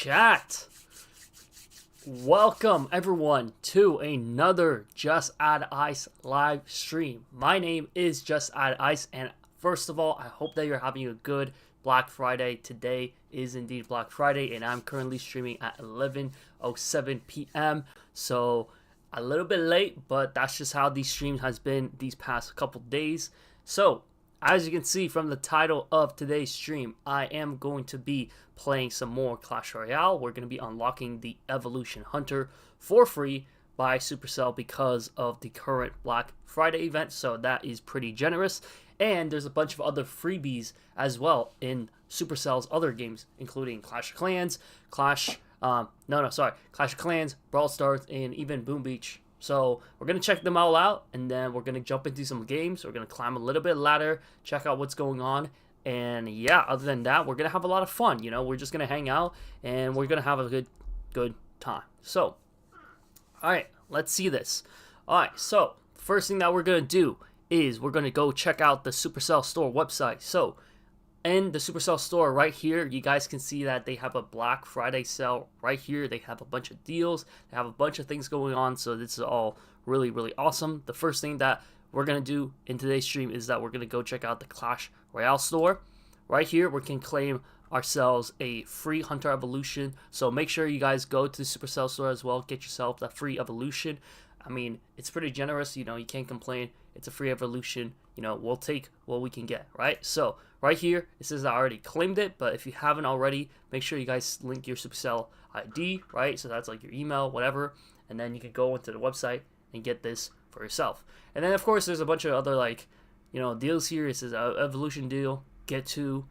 chat. Welcome everyone to another Just Add Ice live stream. My name is Just Add Ice, and first of all, I hope that you're having a good Black Friday. Today is indeed Black Friday, and I'm currently streaming at 11:07 p.m. So a little bit late, but that's just how these streams has been these past couple days. So as you can see from the title of today's stream, I am going to be playing some more Clash Royale. We're going to be unlocking the Evolution Hunter for free by Supercell because of the current Black Friday event, so that is pretty generous. And there's a bunch of other freebies as well in Supercell's other games, including Clash of Clans, Clash of Clans, Brawl Stars, and even Boom Beach. So we're going to check them all out, and then we're going to jump into some games. We're going to climb a little bit ladder, check out what's going on. And yeah, other than that, we're going to have a lot of fun. You know, we're just going to hang out, and we're going to have a good time. So, all right, let's see this. All right, so first thing that we're going to do is we're going to go check out the Supercell store website. So in the Supercell store right here, you guys can see that they have a Black Friday sale right here. They have a bunch of deals. They have a bunch of things going on. So this is all really, really awesome. The first thing that we're going to do in today's stream is that we're going to go check out the Clash Royale store. Right here, we can claim ourselves a free Hunter Evolution. So make sure you guys go to the Supercell store as well. Get yourself that free Evolution. I mean, it's pretty generous. You know, you can't complain. It's a free Evolution. You know, we'll take what we can get, right? So right here, it says I already claimed it, but if you haven't already, make sure you guys link your Supercell ID, right? So that's like your email, whatever, and then you can go into the website and get this for yourself. And then of course, there's a bunch of other deals here. It says Evolution deal, get two,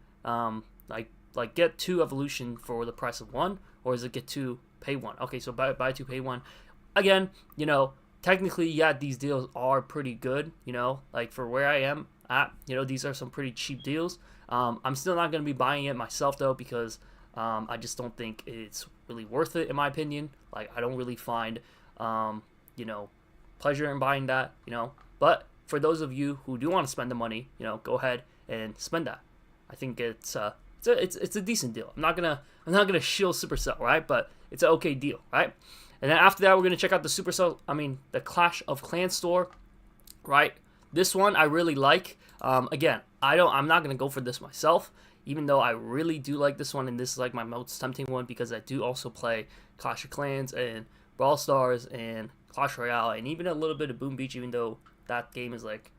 get two Evolution for the price of one, or is it get two, pay one? Okay, so buy two, pay one. Again, you know, technically, yeah, these deals are pretty good, you know, like for where I am at, you know, these are some pretty cheap deals. I'm still not going to be buying it myself, though, because I just don't think it's really worth it, in my opinion. Like, I don't really find, pleasure in buying that, you know. But for those of you who do want to spend the money, you know, go ahead and spend that. I think it's a decent deal. I'm not gonna shill Supercell, right? But it's an okay deal, right? And then after that, we're going to check out the Clash of Clans store, right? This one I really like. Again, I'm not going to go for this myself, even though I really do like this one, and this is like my most tempting one because I do also play Clash of Clans and Brawl Stars and Clash Royale and even a little bit of Boom Beach, even though that game is like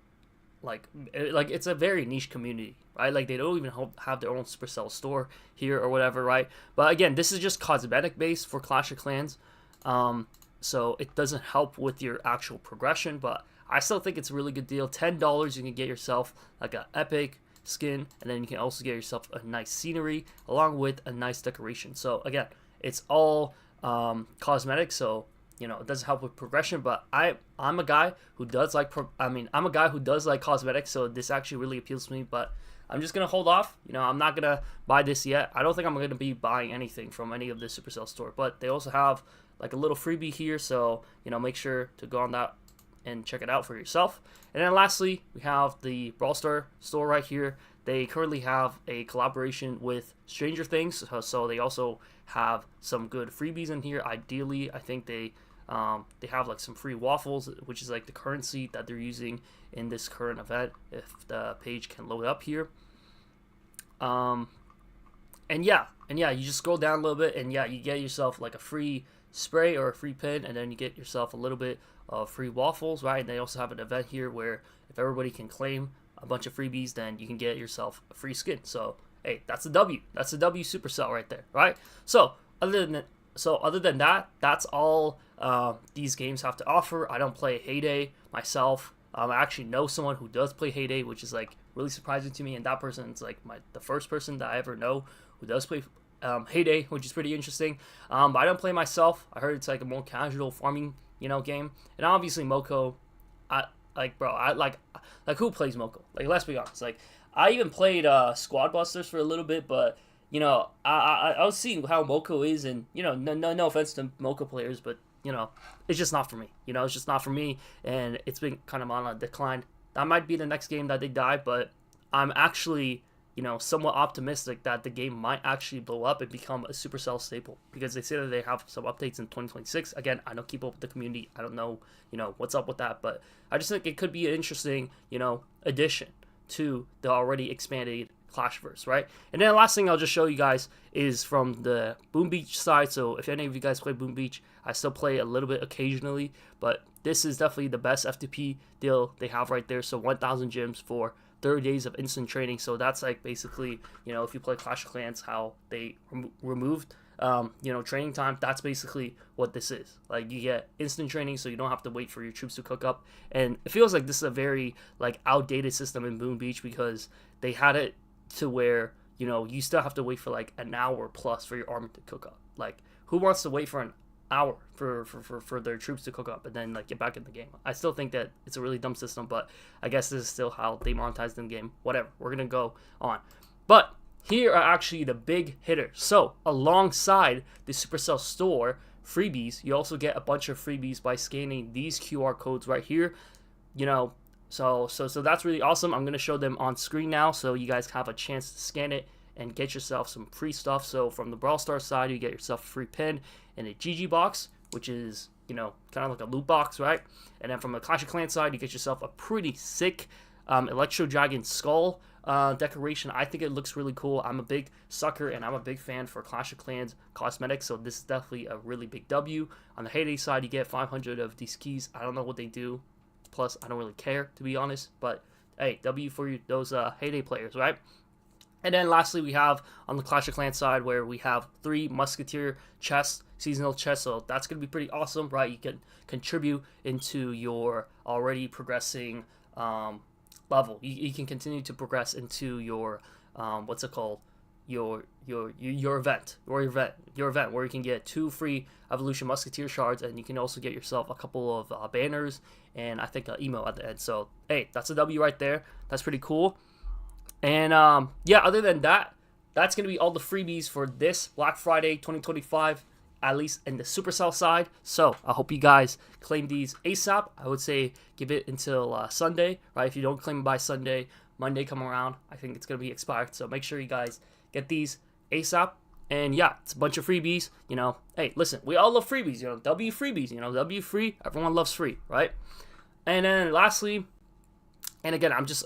it's a very niche community, right? Like they don't even have their own Supercell store here or whatever, right? But again, this is just cosmetic based for Clash of Clans. So it doesn't help with your actual progression, but I still think it's a really good deal. $10, you can get yourself like an epic skin, and then you can also get yourself a nice scenery along with a nice decoration. So again, it's all cosmetic, so you know it doesn't help with progression. But I'm a guy who does like cosmetics, so this actually really appeals to me. But I'm just gonna hold off. You know, I'm not gonna buy this yet. I don't think I'm gonna be buying anything from any of the Supercell store, but they also have like a little freebie here, so you know, make sure to go on that and check it out for yourself. And then lastly, we have the Brawl Star store right here. They currently have a collaboration with Stranger Things, so they also have some good freebies in here. Ideally, I think they have like some free waffles, which is like the currency that they're using in this current event, if the page can load up here. And yeah, you just scroll down a little bit, and yeah, you get yourself like a free spray or a free pin, and then you get yourself a little bit of free waffles, right? And they also have an event here where if everybody can claim a bunch of freebies, then you can get yourself a free skin. So hey, that's a W. That's a W Supercell right there, right? So other than that, that's all these games have to offer. I don't play Heyday myself. I actually know someone who does play Heyday, which is like really surprising to me, and that person is like the first person that I ever know who does play Heyday, which is pretty interesting. But I don't play myself. I heard it's like a more casual farming, you know, game. And obviously Moko, who plays Moko? Like, let's be honest. Like, I even played Squad Busters for a little bit, but you know, I was seeing how Moko is, and you know, no offense to Moko players, but you know, it's just not for me. You know, it's just not for me, and it's been kind of on a decline. That might be the next game that they die, but I'm actually somewhat optimistic that the game might actually blow up and become a Supercell staple, because they say that they have some updates in 2026. Again, I don't keep up with the community. I don't know, what's up with that, but I just think it could be an interesting, addition to the already expanded Clashverse, right? And then the last thing I'll just show you guys is from the Boom Beach side. So if any of you guys play Boom Beach, I still play a little bit occasionally, but this is definitely the best FTP deal they have right there. So 1,000 gems for 30 days of instant training. So that's like basically, if you play Clash of Clans, how they removed, training time. That's basically what this is. Like, you get instant training, so you don't have to wait for your troops to cook up. And it feels like this is a very like outdated system in Boom Beach, because they had it to where, you still have to wait for like an hour plus for your army to cook up. Like, who wants to wait for an hour for their troops to cook up and then like get back in the game? I still think that it's a really dumb system, but I guess this is still how they monetize the game. Whatever, we're gonna go on. But here are actually the big hitters. So alongside the Supercell store freebies, you also get a bunch of freebies by scanning these QR codes right here. So that's really awesome. I'm gonna show them on screen now, so you guys have a chance to scan it and get yourself some free stuff. So from the Brawl Stars side, you get yourself a free pin and a GG box, which is, kind of like a loot box, right? And then from the Clash of Clans side, you get yourself a pretty sick Electro Dragon skull decoration. I think it looks really cool. I'm a big sucker and I'm a big fan for Clash of Clans cosmetics, so this is definitely a really big W. On the Heyday side, you get 500 of these keys. I don't know what they do. Plus, I don't really care, to be honest, but hey, W for you, those Heyday players, right? And then lastly, we have on the Clash of Clans side where we have 3 Musketeer chests, seasonal chests. So that's going to be pretty awesome, right? You can contribute into your already progressing level. You can continue to progress into your, what's it called? Your event where you can get 2 free Evolution Musketeer shards, and you can also get yourself a couple of banners and I think an emo at the end. So hey, that's a W right there. That's pretty cool. And yeah, other than that, that's going to be all the freebies for this Black Friday 2025, at least in the Supercell side. So I hope you guys claim these ASAP. I would say give it until Sunday, right? If you don't claim it by Sunday, Monday come around, I think it's going to be expired. So make sure you guys get these ASAP. And yeah, it's a bunch of freebies. Hey, listen, we all love freebies. W freebies. W free. Everyone loves free, right? And then lastly, and again, I'm just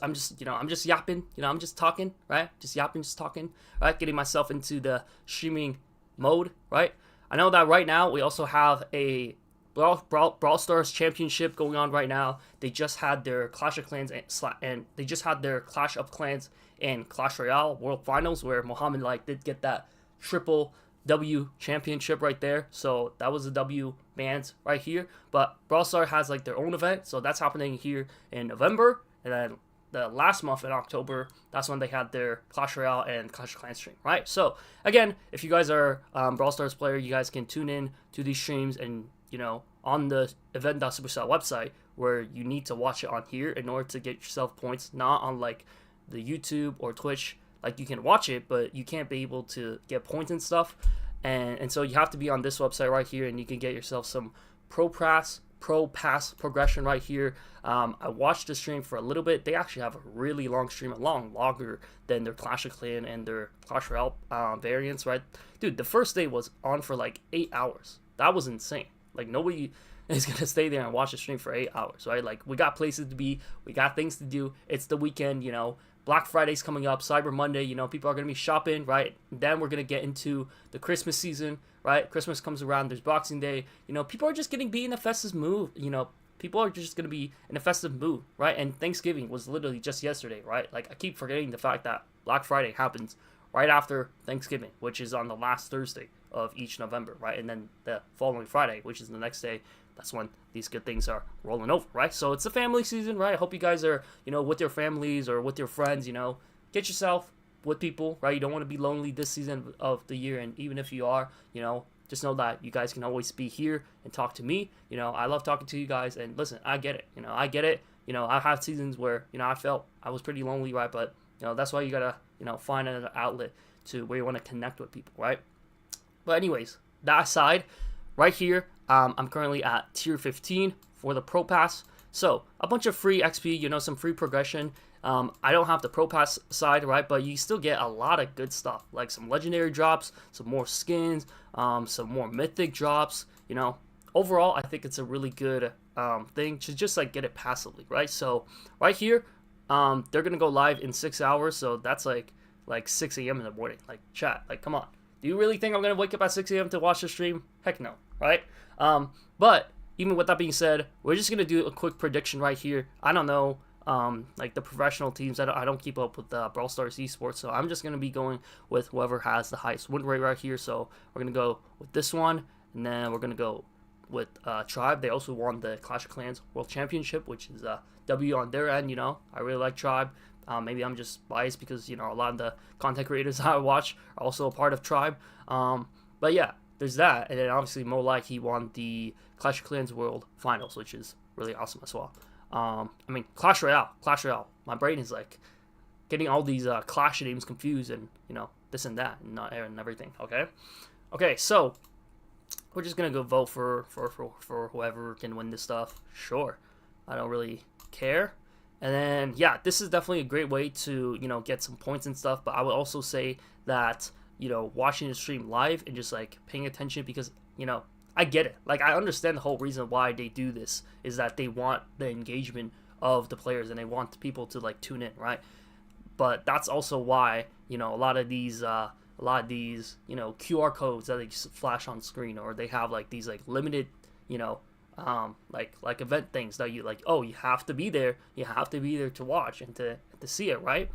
yapping. I'm just talking, right? Just yapping, just talking, right? Getting myself into the streaming mode, right? I know that right now we also have a Brawl Stars Championship going on right now. They just had their Clash of Clans and they just had their Clash of Clans and Clash Royale World Finals, where Mohammed did get that triple W championship right there. So that was a W bands right here. But Brawl Stars has their own event, so that's happening here in November. And then the last month in October, that's when they had their Clash Royale and Clash of Clans stream, right? So again, if you guys are Brawl Stars player, you guys can tune in to these streams and on the event.supercell website, where you need to watch it on here in order to get yourself points, not on the YouTube or Twitch. You can watch it, but you can't be able to get points and stuff. And so you have to be on this website right here, and you can get yourself some Pro Pass progression right here. I watched the stream for a little bit. They actually have a really long stream, longer than their Clash of Clan and their Clash Royale variants, right? Dude, the first day was on for 8 hours. That was insane. Nobody is gonna stay there and watch the stream for 8 hours, right? We got places to be, we got things to do. It's the weekend, Black Friday's coming up, Cyber Monday, people are going to be shopping, right? Then we're going to get into the Christmas season, right? Christmas comes around, there's Boxing Day, people are just going to be in a festive mood, people are just going to be in a festive mood, right? And Thanksgiving was literally just yesterday, right? I keep forgetting the fact that Black Friday happens right after Thanksgiving, which is on the last Thursday of each November, right? And then the following Friday, which is the next day, that's when these good things are rolling over, right? So it's a family season, right? I hope you guys are, with your families or with your friends, get yourself with people, right? You don't want to be lonely this season of the year. And even if you are, just know that you guys can always be here and talk to me. I love talking to you guys, and listen, I get it. I get it. I've had seasons where, I felt I was pretty lonely, right? But, that's why you gotta, find an outlet to where you want to connect with people, right? But anyways, that aside, right here, I'm currently at tier 15 for the Pro Pass. So a bunch of free XP, some free progression. I don't have the Pro Pass side, right? But you still get a lot of good stuff, like some legendary drops, some more skins, some more mythic drops. You know, overall, I think it's a really good thing to just like get it passively, right? So right here, they're gonna go live in 6 hours, so that's like 6 a.m. in the morning. Like, chat, like, come on. Do you really think I'm gonna wake up at 6 a.m. to watch the stream? Heck no, right? But even with that being said, we're just gonna do a quick prediction right here. I don't know, like the professional teams. I don't keep up with Brawl Stars esports, so I'm just gonna be going with whoever has the highest win rate right here. So we're gonna go with this one, and then we're gonna go with Tribe. They also won the Clash of Clans World Championship, which is a W on their end. You know, I really like Tribe. Maybe I'm just biased because, you know, a lot of the content creators I watch are also a part of Tribe. But yeah, there's that. And then obviously Mo Like, he won the Clash of Clans World Finals, which is really awesome as well. I mean, Clash Royale. My brain is like getting all these Clash names confused and, you know, this and that and everything, okay? Okay, so we're just going to go vote for whoever can win this stuff. Sure. I don't really care. And then, yeah, this is definitely a great way to, you know, get some points and stuff. But I would also say that, you know, watching the stream live and just, like, paying attention because, you know, I get it. Like, I understand the whole reason why they do this is that they want the engagement of the players and they want people to, like, tune in, right? But that's also why, you know, a lot of these, you know, QR codes that they flash on screen, or they have, like, these, like, limited, you know, like event things that you like, oh, you have to be there to watch and to see it, right?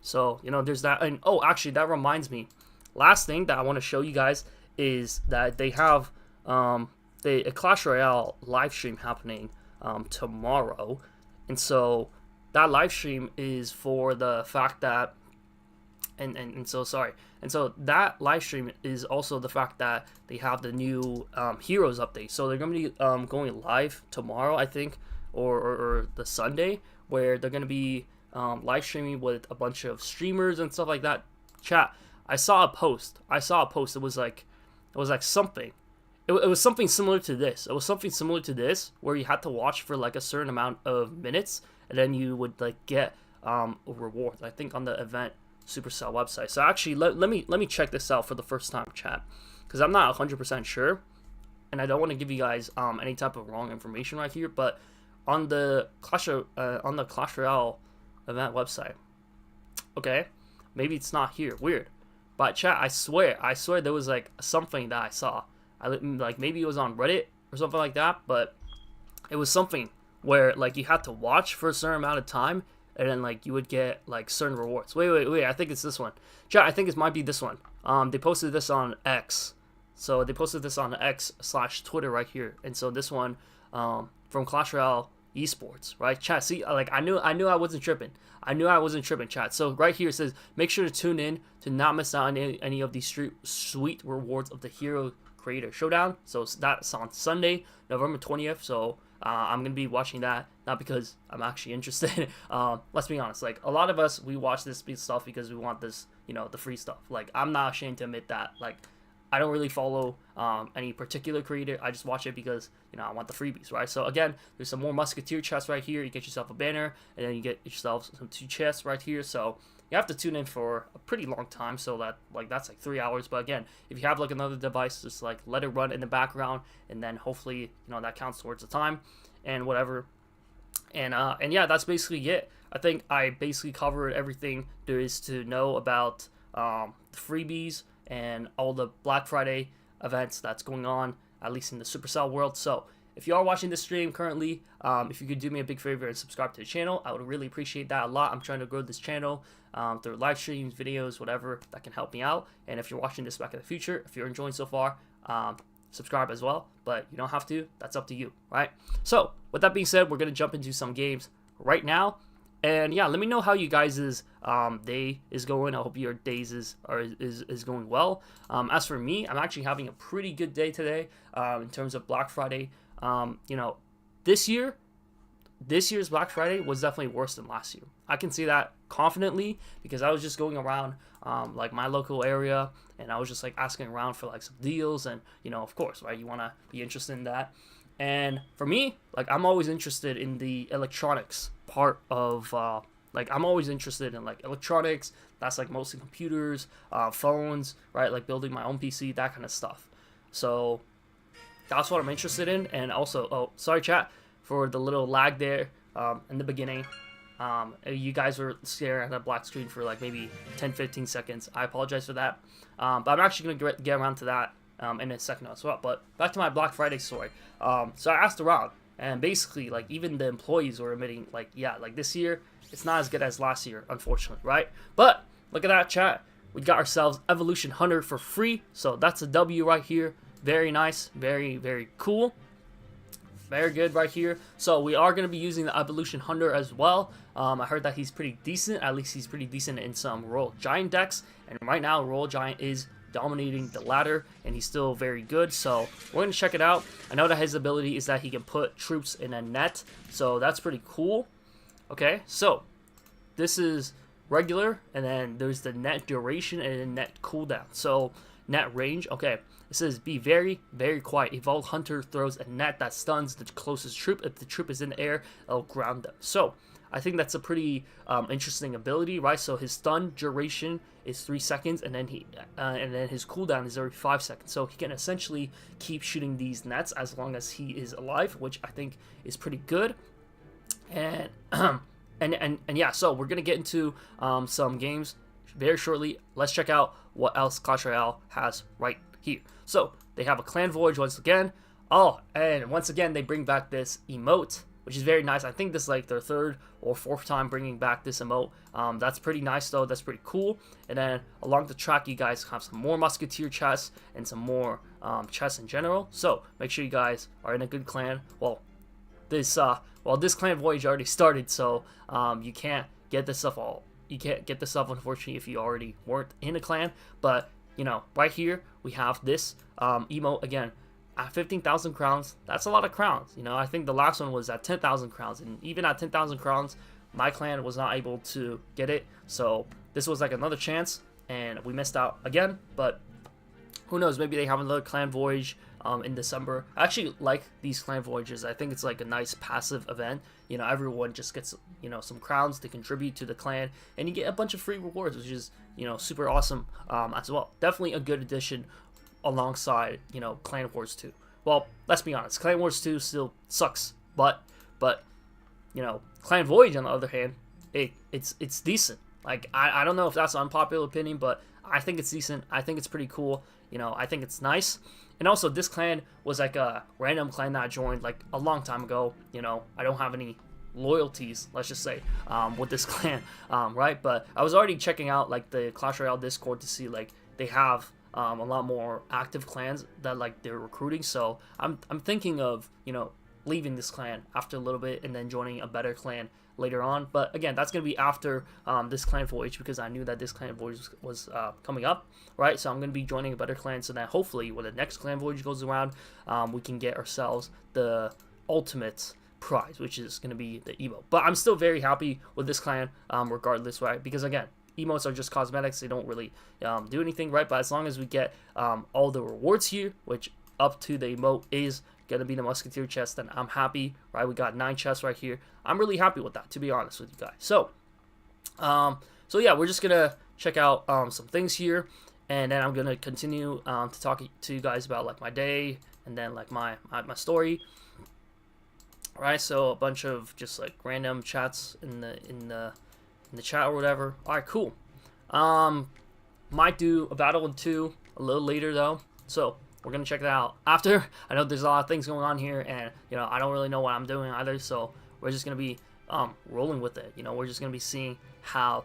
So, you know, there's that. And oh, actually, that reminds me, last thing that I want to show you guys is that they have a Clash Royale live stream happening tomorrow. And so that live stream is for the fact that and so that live stream is also the fact that they have the new Heroes update. So they're going to be going live tomorrow, I think, or the Sunday, where they're going to be live streaming with a bunch of streamers and stuff like that. Chat, I saw a post. It was like something. It was something similar to this. It was something similar to this where you had to watch for like a certain amount of minutes, and then you would like get a reward. I think on the event Supercell website. So actually, let me check this out for the first time, chat, because I'm not 100% sure, and I don't want to give you guys any type of wrong information right here. But on the Clash Royale event website, okay, maybe it's not here. Weird, but chat, I swear there was like something that I saw. Like maybe it was on Reddit or something like that, but it was something where like you had to watch for a certain amount of time, and then like you would get like certain rewards. Wait, I think it's this one. Chat, I think it might be this one. They posted this on X. So they posted this on X/Twitter right here. And so this one from Clash Royale esports, right? Chat, see, like I knew I wasn't tripping. Chat. So right here it says, make sure to tune in to not miss out on any of these sweet rewards of the Hero Creator Showdown. So that's on Sunday, November 20th. So I'm going to be watching that, not because I'm actually interested. Let's be honest, like a lot of us, we watch this stuff because we want this, you know, the free stuff. Like I'm not ashamed to admit that. Like I don't really follow any particular creator. I just watch it because, you know, I want the freebies, right? So again, there's some more Musketeer chests right here. You get yourself a banner, and then you get yourself some 2 chests right here. So you have to tune in for a pretty long time, so that that's like 3 hours. But again, if you have like another device, just like let it run in the background, and then hopefully, you know, that counts towards the time and whatever. And yeah, that's basically it. I think I basically covered everything there is to know about the freebies and all the Black Friday events that's going on, at least in the Supercell world. So if you are watching this stream currently, if you could do me a big favor and subscribe to the channel, I would really appreciate that a lot. I'm trying to grow this channel through live streams, videos, whatever that can help me out. And if you're watching this back in the future, if you're enjoying so far, subscribe as well. But you don't have to. That's up to you, right? So with that being said, we're going to jump into some games right now. And yeah, let me know how you guys' day is going. I hope your days is going well. As for me, I'm actually having a pretty good day today in terms of Black Friday. You know, this year's Black Friday was definitely worse than last year. I can say that confidently because I was just going around like my local area, and I was just like asking around for like some deals, and you know, of course, right, you want to be interested in that. And for me, like I'm always interested in the electronics part of Like, I'm always interested in like electronics. That's like mostly computers, phones, right? Like building my own PC, that kind of stuff. So that's what I'm interested in. And also, oh, sorry, chat, for the little lag there in the beginning. You guys were staring at a black screen for like maybe 10-15 seconds. I apologize for that. But I'm actually going to get around to that in a second as well. But back to my Black Friday story. So I asked around, and basically, like, even the employees were admitting, like, yeah, like this year, it's not as good as last year, unfortunately, right? But look at that, chat. We got ourselves Evolution Hunter for free. So that's a W right here. Very nice. Very, very cool. Very good right here. So we are going to be using the Evolution Hunter as well. I heard that he's pretty decent. At least he's pretty decent in some Royal Giant decks. And right now, Royal Giant is dominating the ladder, and he's still very good. So we're going to check it out. I know that his ability is that he can put troops in a net. So that's pretty cool. Okay, so this is regular, and then there's the net duration and the net cooldown. So net range, okay. It says, be very, very quiet. Evolved Hunter throws a net that stuns the closest troop. If the troop is in the air, it'll ground them. So, I think that's a pretty interesting ability, right? So, his stun duration is 3 seconds, and then his cooldown is every 5 seconds. So, he can essentially keep shooting these nets as long as he is alive, which I think is pretty good. And, and yeah, so we're going to get into some games very shortly. Let's check out what else Clash Royale has right here. So they have a clan voyage once again. Oh, and once again they bring back this emote, which is very nice. I think this is like their 3rd or 4th time bringing back this emote. That's pretty nice though. That's pretty cool. And then along the track, you guys have some more musketeer chests and some more chests in general. So make sure you guys are in a good clan. Well, this clan voyage already started, so you can't get this stuff unfortunately if you already weren't in a clan. But you know, right here we have this emote again at 15,000 crowns. That's a lot of crowns. You know, I think the last one was at 10,000 crowns, and even at 10,000 crowns, my clan was not able to get it. So this was like another chance, and we missed out again. But who knows? Maybe they have another clan voyage in December. I actually like these clan voyages. I think it's like a nice passive event. You know, everyone just gets, you know, some crowns to contribute to the clan, and you get a bunch of free rewards, which is, you know, super awesome as well. Definitely a good addition alongside, you know, Clan Wars 2. Well, let's be honest, Clan Wars 2 still sucks, but you know, Clan Voyage on the other hand, it's decent. Like, I don't know if that's an unpopular opinion, but I think it's decent. I think it's pretty cool. You know, I think it's nice. And also, this clan was like a random clan that I joined like a long time ago. You know, I don't have any loyalties, let's just say, with this clan, right? But I was already checking out like the Clash Royale Discord to see like they have a lot more active clans that like they're recruiting. So I'm thinking of, you know, leaving this clan after a little bit and then joining a better clan later on. But again, that's going to be after this clan voyage, because I knew that this clan voyage was coming up, right? So I'm going to be joining a better clan so that hopefully when the next clan voyage goes around, we can get ourselves the ultimate prize, which is going to be the EVO. But I'm still very happy with this clan regardless, right? Because again, emotes are just cosmetics. They don't really do anything, right? But as long as we get all the rewards here, which up to the emote is going to be the musketeer chest, then I'm happy, right? We got 9 chests right here. I'm really happy with that, to be honest with you guys. So yeah, we're just going to check out some things here, and then I'm going to continue to talk to you guys about like my day and then like my story. All right, so a bunch of just like random chats in the chat or whatever. All right, cool. Might do a battle in 2 a little later though, so we're gonna check that out after. I know there's a lot of things going on here, and you know, I don't really know what I'm doing either, so we're just gonna be rolling with it. You know, we're just gonna be seeing how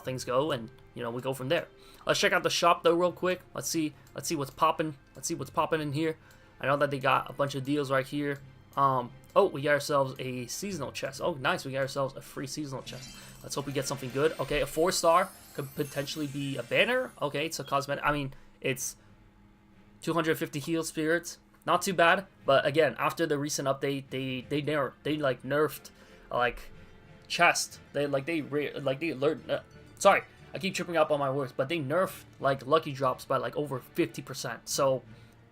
things go, and you know, we go from there. Let's check out the shop though real quick. Let's see what's popping. Let's see what's popping in here. I know that they got a bunch of deals right here. Oh, we got ourselves a seasonal chest. Oh, nice. We got ourselves a free seasonal chest. Let's hope we get something good. Okay, a 4-star could potentially be a banner. Okay, it's a cosmetic. I mean, it's 250 heal spirits. Not too bad. But again, after the recent update, they nerfed like chest. Sorry, I keep tripping up on my words, but they nerfed like lucky drops by like over 50%. So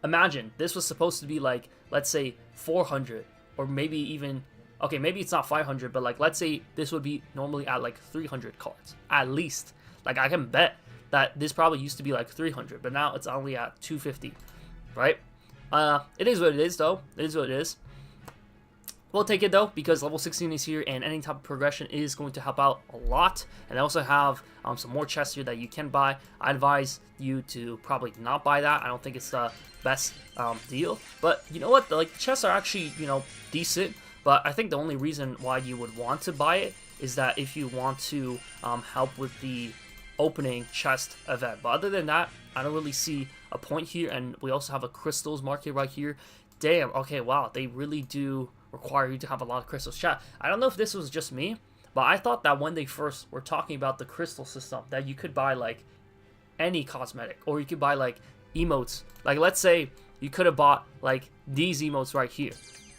imagine this was supposed to be like, let's say 400 or maybe even okay, maybe it's not 500, but like let's say this would be normally at like 300 cards at least. Like I can bet that this probably used to be like 300, but now it's only at 250, right? It is what it is though. It is what it is. We'll take it though, because level 16 is here, and any type of progression is going to help out a lot. And I also have some more chests here that you can buy. I advise you to probably not buy that. I don't think it's the best deal. But you know what? Like, chests are actually, you know, decent. But I think the only reason why you would want to buy it is that if you want to help with the opening chest event. But other than that, I don't really see a point here. And we also have a crystals market right here. Damn. Okay. Wow. They really do require you to have a lot of crystals. Chat, I don't know if this was just me, but I thought that when they first were talking about the crystal system, that you could buy like any cosmetic, or you could buy like emotes. Like let's say you could have bought like these emotes right here.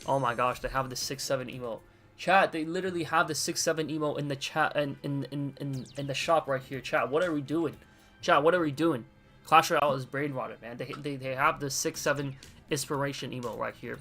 Oh my gosh, they have the 6-7 emote. Chat, they literally have the 6-7 emote in the chat and in the shop right here. Chat, what are we doing? Chat, what are we doing? Clash Royale is brain rotted, man. They have the 6-7 inspiration emote right here.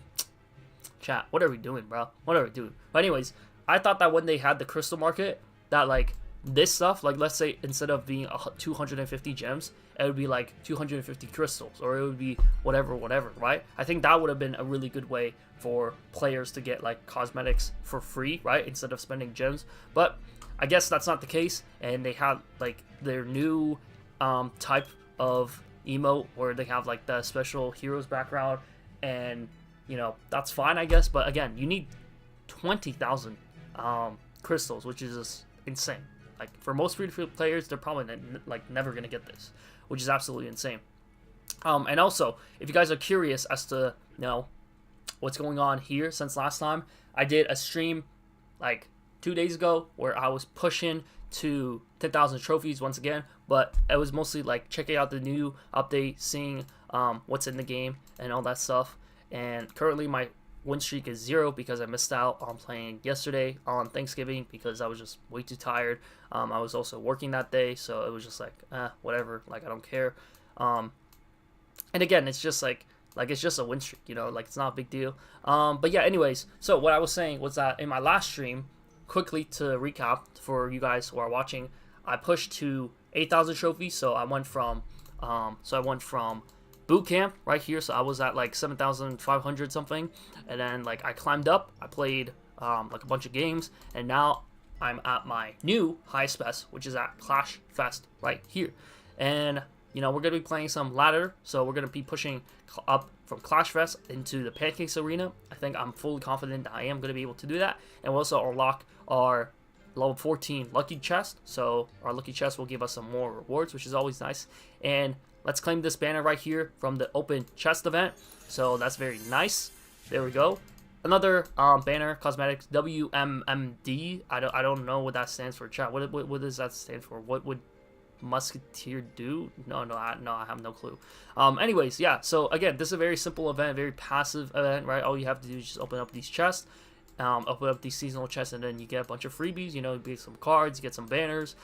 Chat, what are we doing, bro? What are we doing? But anyways, I thought that when they had the crystal market, that like this stuff, like let's say instead of being 250 gems, it would be like 250 crystals, or it would be whatever, right? I think that would have been a really good way for players to get like cosmetics for free, right? Instead of spending gems. But I guess that's not the case, and they have like their new type of emote where they have like the special heroes background, and you know, that's fine, I guess, but again, you need 20,000 crystals, which is just insane. Like, for most free-to-play players, they're probably like never gonna get this, which is absolutely insane. And also, if you guys are curious as to, you know, what's going on here since last time, I did a stream like 2 days ago where I was pushing to 10,000 trophies once again, but it was mostly like checking out the new update, seeing what's in the game and all that stuff. And currently my win streak is 0 because I missed out on playing yesterday on Thanksgiving because I was just way too tired. I was also working that day, so it was just like, whatever, like I don't care. And again, it's just like it's just a win streak, you know, like it's not a big deal. But yeah, anyways, so what I was saying was that in my last stream, quickly to recap for you guys who are watching, I pushed to 8,000 trophies, so I went from boot camp right here, so I was at like 7,500 something, and then like I climbed up, I played like a bunch of games, and now I'm at my new highest best, which is at Clash Fest right here. And you know, we're gonna be playing some ladder, so we're gonna be pushing up from Clash Fest into the Pancakes Arena. I think I'm fully confident that I am gonna be able to do that, and we'll also unlock our level 14 lucky chest, so our lucky chest will give us some more rewards, which is always nice. And let's claim this banner right here from the open chest event. So that's very nice. There we go. Another banner, cosmetics, WMMD. I don't know what that stands for. Chat. What does that stand for? What would Musketeer do? No, I have no clue. Anyways, yeah. So again, this is a very simple event, very passive event, right? All you have to do is just open up these chests, open up these seasonal chests, and then you get a bunch of freebies. You know, you get some cards, you get some banners.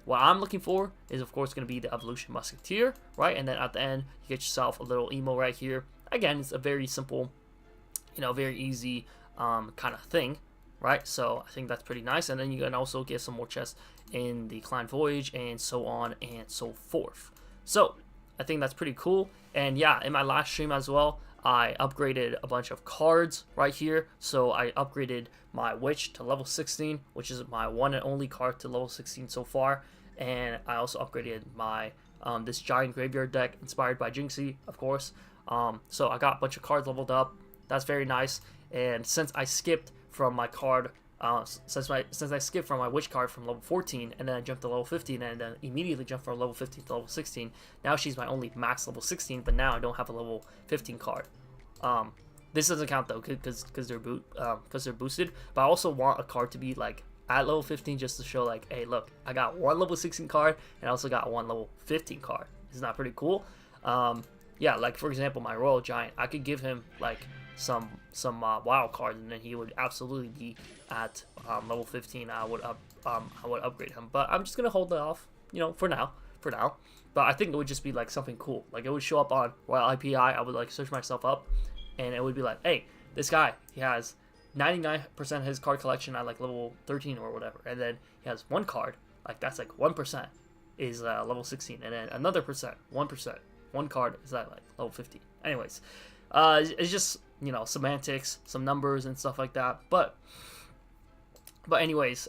What I'm looking for is, of course, going to be the Evolution Musketeer, right? And then at the end, you get yourself a little emo right here. Again, it's a very simple, you know, very easy kind of thing, right? So I think that's pretty nice. And then you can also get some more chests in the Clan Voyage and so on and so forth. So I think that's pretty cool. And yeah, in my last stream as well, I upgraded a bunch of cards right here. So I upgraded my Witch to level 16, which is my one and only card to level 16 so far. And I also upgraded my this giant graveyard deck inspired by Jinxie, of course. So I got a bunch of cards leveled up. That's very nice. And since I skipped from my card, since I skipped from my Witch card from level 14, and then I jumped to level 15, and then immediately jumped from level 15 to level 16. Now she's my only max level 16, but now I don't have a level 15 card. This doesn't count though, because they're boosted. But I also want a card to be like at level 15 just to show like, hey, look, I got one level 16 card and I also got one level 15 card. Isn't that pretty cool? Yeah, like for example, my Royal Giant, I could give him like some wild cards, and then he would absolutely be at level 15. I would upgrade him, but I'm just gonna hold it off, you know, for now. But I think it would just be like something cool. Like it would show up on Royal IPI. I would like search myself up, and it would be like, hey, this guy, he has 99% of his card collection at like level 13 or whatever, and then he has one card, like that's like 1% is level 16, and then another percent, 1%, one card is at like level 15. Anyways, it's just, you know, semantics, some numbers and stuff like that. But anyways,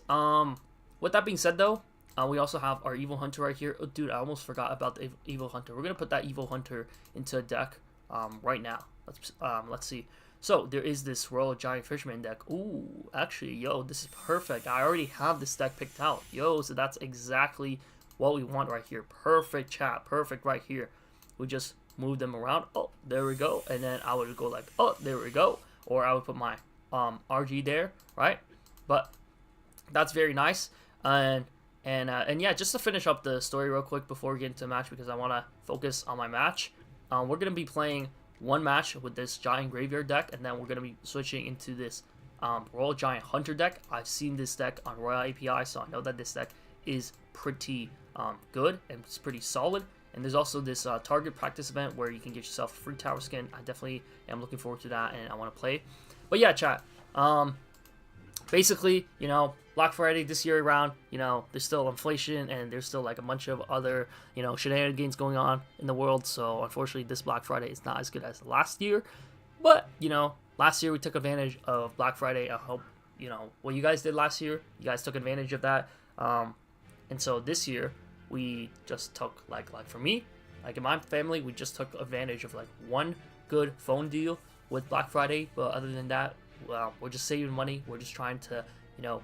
with that being said though, we also have our EVO Hunter right here. Oh, dude, I almost forgot about the EVO Hunter. We're gonna put that EVO Hunter into a deck right now. Let's see. So there is this Royal Giant Fisherman deck. Ooh, actually, yo, this is perfect. I already have this deck picked out. Yo, so that's exactly what we want right here. Perfect, chat. Perfect right here. We just move them around. Oh, there we go. And then I would go like, oh, there we go. Or I would put my RG there, right? But that's very nice. And yeah, just to finish up the story real quick before we get into the match, because I want to focus on my match. We're going to be playing one match with this Giant Graveyard deck, and then we're going to be switching into this Royal Giant Hunter deck. I've seen this deck on Royal API, so I know that this deck is pretty good and it's pretty solid. And there's also this target practice event where you can get yourself a free tower skin. I definitely am looking forward to that, and I want to play. But yeah, chat. Basically, you know, Black Friday this year around, you know, there's still inflation and there's still like a bunch of other, you know, shenanigans going on in the world. So unfortunately, this Black Friday is not as good as last year. But, you know, last year we took advantage of Black Friday. I hope, you know, what you guys did last year, you guys took advantage of that. And so this year we just took, like for me, like in my family, we just took advantage of like one good phone deal with Black Friday. But other than that, well, we're just saving money. We're just trying to, you know,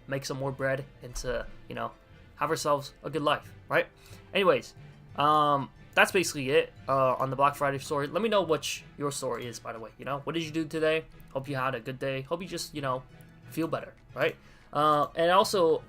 make some more bread and to, you know, have ourselves a good life, right? Anyways, that's basically it on the Black Friday story. Let me know what your story is, by the way. You know, what did you do today? Hope you had a good day. Hope you just, you know, feel better, right? And also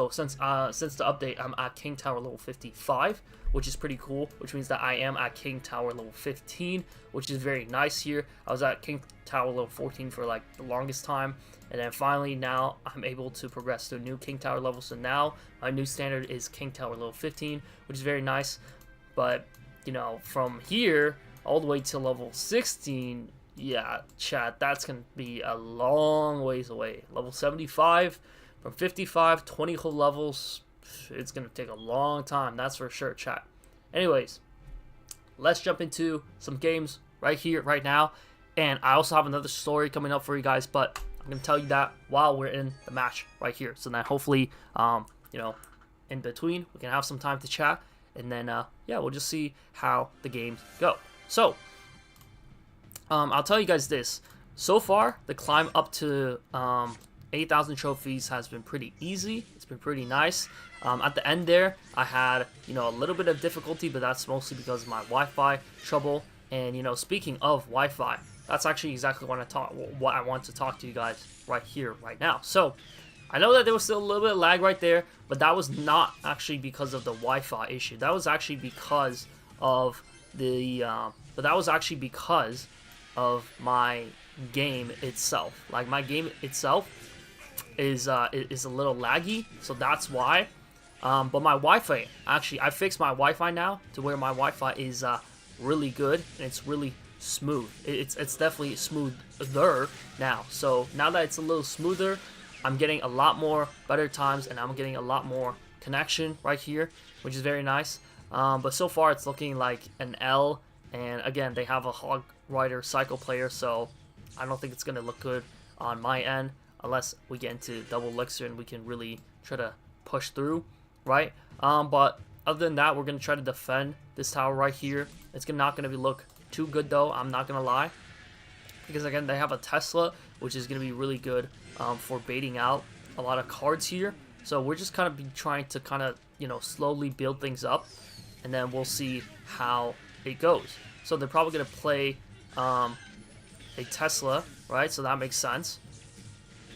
since the update, I'm at King Tower level 55, which is pretty cool, which means that I am at King Tower level 15, which is very nice here. I was at King Tower level 14 for like the longest time, and then finally now I'm able to progress to a new King Tower level. So now my new standard is King Tower level 15, which is very nice. But, you know, from here all the way to level 16, yeah, chat, that's gonna be a long ways away. Level 75, from 55, 20 whole levels, it's gonna take a long time, that's for sure, chat. Anyways, let's jump into some games right here, right now. And I also have another story coming up for you guys, but I'm gonna tell you that while we're in the match right here. So then hopefully, you know, in between we can have some time to chat, and then yeah, we'll just see how the games go. So I'll tell you guys this. So far, the climb up to 8,000 trophies has been pretty easy. It's been pretty nice. At the end there, I had, you know, a little bit of difficulty, but that's mostly because of my Wi-Fi trouble. And, you know, speaking of Wi-Fi, that's actually exactly what I want to talk to you guys right here, right now. So I know that there was still a little bit of lag right there, but that was not actually because of the Wi-Fi issue. That was actually because of the, of my game itself. Like, my game itself is a little laggy, so that's why. But my Wi-Fi, actually, I fixed my Wi-Fi now to where my Wi-Fi is really good and it's really smooth. It's definitely smoother now. So now that it's a little smoother, I'm getting a lot more better times and I'm getting a lot more connection right here, which is very nice. But so far it's looking like an L, and again, they have a Hog Rider Cycle player, so I don't think it's going to look good on my end unless we get into double elixir and we can really try to push through, right? But other than that, we're going to try to defend this tower right here. It's not going to look too good though, I'm not going to lie, because again, they have a Tesla, which is going to be really good for baiting out a lot of cards here. So we're just kind of trying to kind of, you know, slowly build things up, and then we'll see how it goes. So they're probably going to play a Tesla, right? So that makes sense.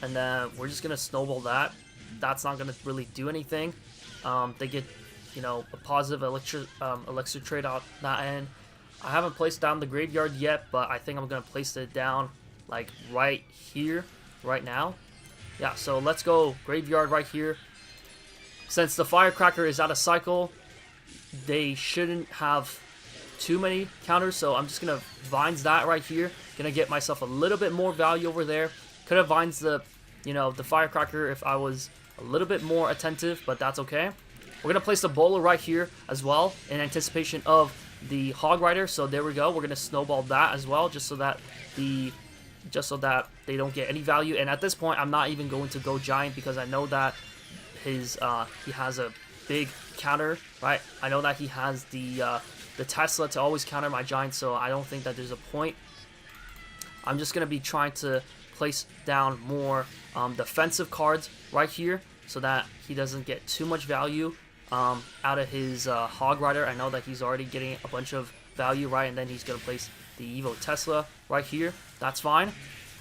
And then we're just going to snowball that. That's not going to really do anything. They get, you know, a positive elixir trade out that end. I haven't placed down the graveyard yet, but I think I'm going to place it down like right here, right now. Yeah, so let's go graveyard right here. Since the Firecracker is out of cycle, they shouldn't have too many counters, so I'm just going to Vines that right here, Gonna get myself a little bit more value over there. Could have vines the, you know, the firecracker if I was a little bit more attentive, but that's okay. We're gonna place the bowler right here as well in anticipation of the hog rider. So there we go. We're gonna snowball that as well, just so that they don't get any value. And at this point, I'm not even going to go giant because I know that his he has a big counter, right? I know that he has the Tesla to always counter my giant, so I don't think that there's a point. I'm just gonna be trying to place down more defensive cards right here so that he doesn't get too much value out of his hog rider. I know that he's already getting a bunch of value, right? And then he's gonna place the EVO Tesla right here. That's fine.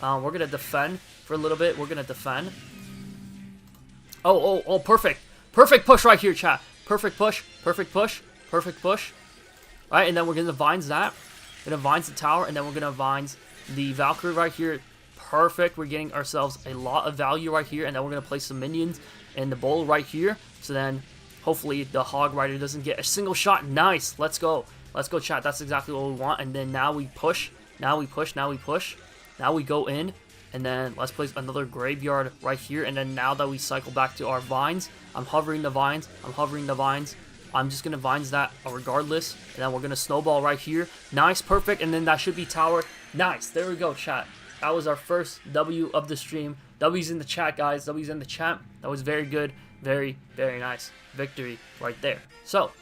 We're gonna defend for a little bit. We're gonna defend. Oh, perfect. Perfect push right here, chat. Perfect push. Perfect push. Perfect push. All right, and then we're gonna vines that. Gonna vines the tower, and then we're gonna vines the Valkyrie right here. Perfect. We're getting ourselves a lot of value right here, and then we're gonna place some minions in the bowl right here. So then, hopefully, the hog rider doesn't get a single shot. Nice. Let's go. Let's go, chat. That's exactly what we want. And then now we push. Now we push. Now we push. Now we go in. And then let's place another graveyard right here. And then now that we cycle back to our vines, I'm hovering the vines. I'm hovering the vines. I'm just going to vines that regardless. And then we're going to snowball right here. Nice. Perfect. And then that should be tower. Nice. There we go, chat. That was our first W of the stream. W's in the chat, guys. W's in the chat. That was very good. Very, very nice victory right there. So,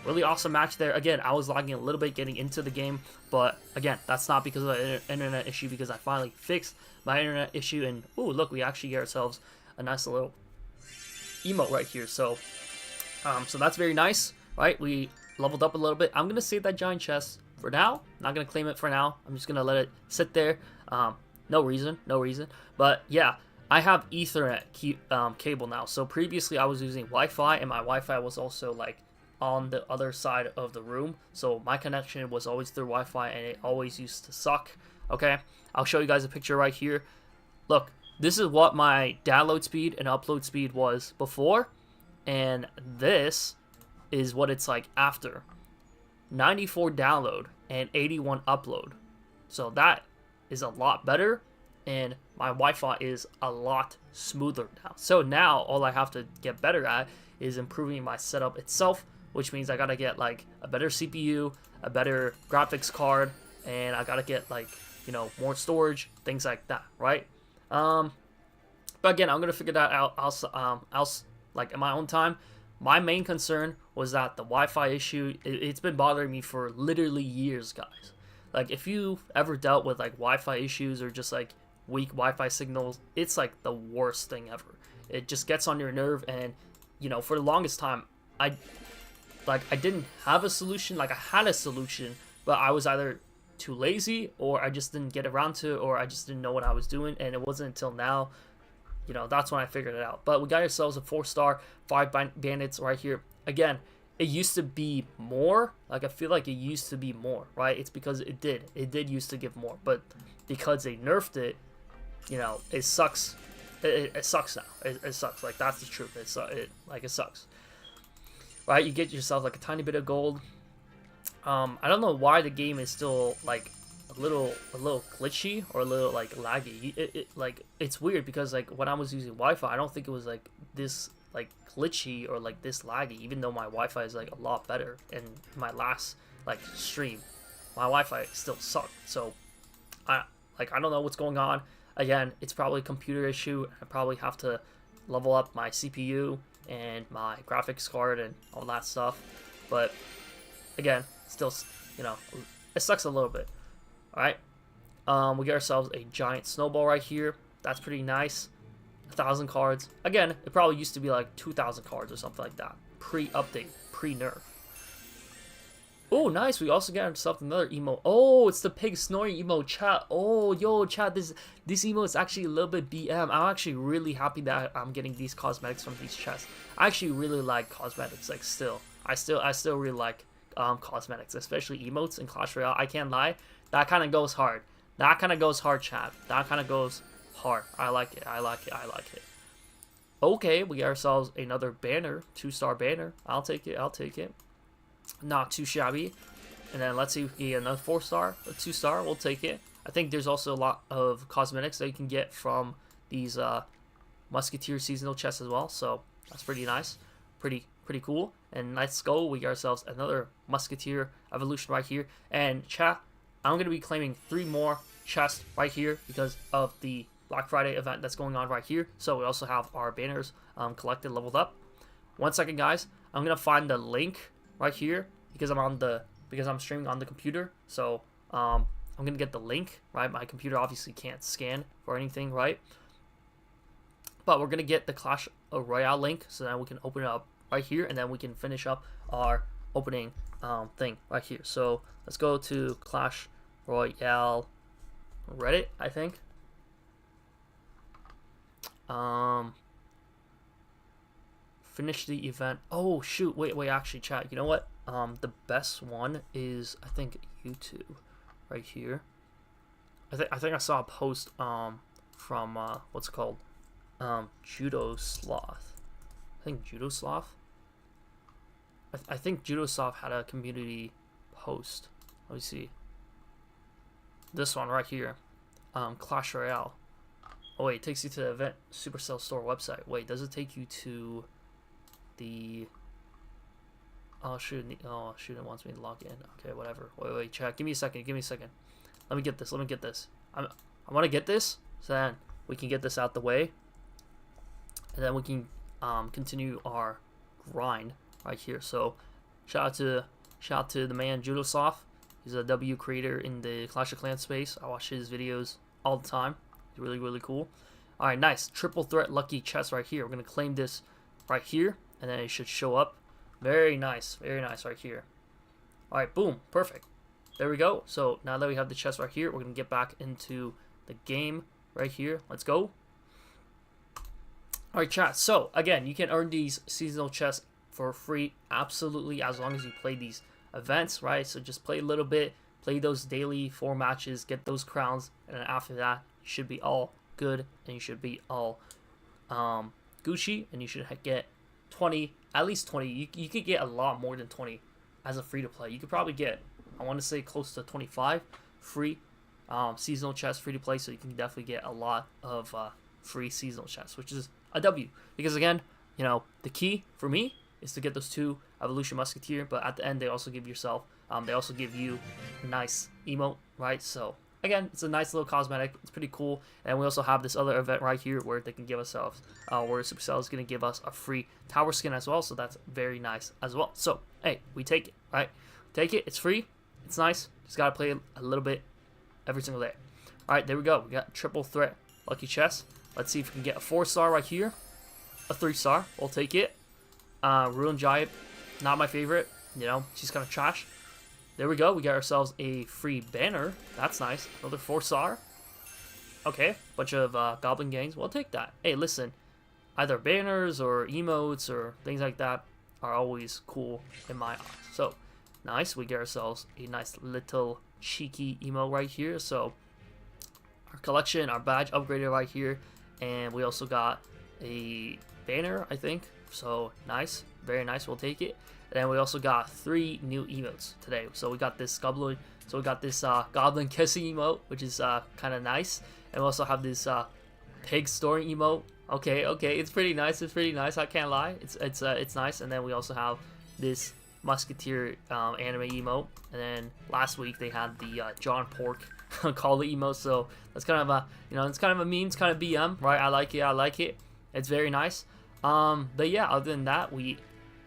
really awesome match there. Again, I was lagging a little bit getting into the game, but again, that's not because of an internet issue, because I finally fixed my internet issue. And ooh, look, we actually get ourselves a nice little emote right here. So, so that's very nice, right? We leveled up a little bit. I'm gonna save that giant chest for now. I'm not gonna claim it for now. I'm just gonna let it sit there. No reason. But yeah. I have Ethernet cable now. So previously I was using Wi-Fi, and my Wi-Fi was also like on the other side of the room. So my connection was always through Wi-Fi, and it always used to suck. Okay, I'll show you guys a picture right here. Look, this is what my download speed and upload speed was before, and this is what it's like after. 94 download and 81 upload. So that is a lot better. And my Wi-Fi is a lot smoother now. So now all I have to get better at is improving my setup itself, which means I gotta get like a better CPU, a better graphics card, and I gotta get like, you know, more storage, things like that, right? But again, I'm gonna figure that out. I'll like in my own time. My main concern was that the Wi-Fi issue, it's been bothering me for literally years, guys. Like if you've ever dealt with like Wi-Fi issues or just like weak Wi-Fi signals, it's like the worst thing ever. It just gets on your nerve, and you know, for the longest time I didn't have a solution. Like I had a solution, but I was either too lazy, or I just didn't get around to it, or I just didn't know what I was doing. And it wasn't until now, you know, that's when I figured it out. But we got ourselves a 4-star 5 bandits right here. Again, it used to be more. Like I feel like it used to be more, right? It's because it did used to give more, but because they nerfed it, you know, it sucks. It sucks now. It sucks. Like that's the truth. It sucks. Right? You get yourself like a tiny bit of gold. I don't know why the game is still like a little glitchy or a little like laggy. Like it's weird because like when I was using Wi-Fi, I don't think it was like this like glitchy or like this laggy. Even though my Wi-Fi is like a lot better. In my last like stream, my Wi-Fi still sucked. So I don't know what's going on. Again, it's probably a computer issue. I probably have to level up my CPU and my graphics card and all that stuff. But again, still, you know, it sucks a little bit. All right, we get ourselves a giant snowball right here. That's pretty nice. 1,000 cards. Again, it probably used to be like 2,000 cards or something like that. Pre-update, pre-nerf. Oh, nice. We also got ourselves another emote. Oh, it's the pig snoring emote, chat. Oh, yo, chat. This emote is actually a little bit BM. I'm actually really happy that I'm getting these cosmetics from these chests. I actually really like cosmetics. Like still, I still really like cosmetics, especially emotes in Clash Royale. I can't lie. That kind of goes hard. That kind of goes hard, chat. That kind of goes hard. I like it. I like it. Okay, we got ourselves another banner, 2-star banner. I'll take it. Not too shabby. And then let's see if we get another 4-star, a 2-star. We'll take it. I think there's also a lot of cosmetics that you can get from these Musketeer seasonal chests as well. So that's pretty nice, pretty cool. And let's go. We got ourselves another Musketeer evolution right here. And chat, I'm gonna be claiming 3 more chests right here because of the Black Friday event that's going on right here. So we also have our banners collected, leveled up. 1 second, guys. I'm gonna find the link right here because I'm streaming on the computer. So I'm gonna get the link, right? My computer obviously can't scan or anything, right? But we're gonna get the Clash Royale link so that we can open it up right here, and then we can finish up our opening thing right here. So let's go to Clash Royale Reddit, I think. Finish the event. Oh shoot! Wait. Actually, chat. You know what? The best one is, I think, YouTube, right here. I think I saw a post from what's it called, Judo Sloth. I think Judo Sloth. I think Judo Sloth had a community post. Let me see. This one right here, Clash Royale. Oh wait, it takes you to the event Supercell store website. Wait, does it take you to the? Oh shoot! Oh shoot! It wants me to log in. Okay, whatever. Wait, chat. Give me a second. Let me get this. I want to get this so that we can get this out the way, and then we can continue our grind right here. So shout out to the man Judosoft. He's a W creator in the Clash of Clans space. I watch his videos all the time. He's really cool. All right, nice triple threat lucky chest right here. We're gonna claim this right here, and then it should show up. Very nice right here. All right, boom, perfect. There we go. So now that we have the chest right here, we're gonna get back into the game right here. Let's go. All right, chat. So again, you can earn these seasonal chests for free, absolutely, as long as you play these events, right? So just play a little bit, play those daily 4 matches, get those crowns, and then after that, you should be all good, and you should be all Gucci, and you should get 20, at least 20. You could get a lot more than 20 as a free to play. You could probably get, I want to say, close to 25 free seasonal chests free to play. So you can definitely get a lot of free seasonal chests, which is a W. Because again, you know, the key for me is to get those 2 Evolution Musketeer, but at the end they also give yourself, they also give you a nice emote, right? So again, it's a nice little cosmetic. It's pretty cool. And we also have this other event right here where they can give ourselves, where Supercell is going to give us a free tower skin as well. So that's very nice as well. So, hey, we take it, right? Take it. It's free. It's nice. Just got to play a little bit every single day. All right, there we go. We got triple threat lucky chest. Let's see if we can get a 4-star right here. A 3-star. We'll take it. Ruined Giant. Not my favorite. You know, she's kind of trash. There we go. We got ourselves a free banner. That's nice. Another 4-star. Okay. Bunch of Goblin Gangs. We'll take that. Hey, listen. Either banners or emotes or things like that are always cool in my eyes. So, nice. We get ourselves a nice little cheeky emote right here. So, our collection, our badge upgraded right here. And we also got a banner, I think. So, nice. Very nice. We'll take it. And then we also got 3 new emotes today. So we got this goblin. So we got this goblin kissing emote, which is kind of nice. And we also have this pig storing emote. Okay, it's pretty nice. I can't lie. It's nice. And then we also have this Musketeer anime emote. And then last week they had the John Pork call it emote. So that's kind of a, you know, it's kind of a meme. It's kind of BM, right? I like it. It's very nice. But yeah, other than that, we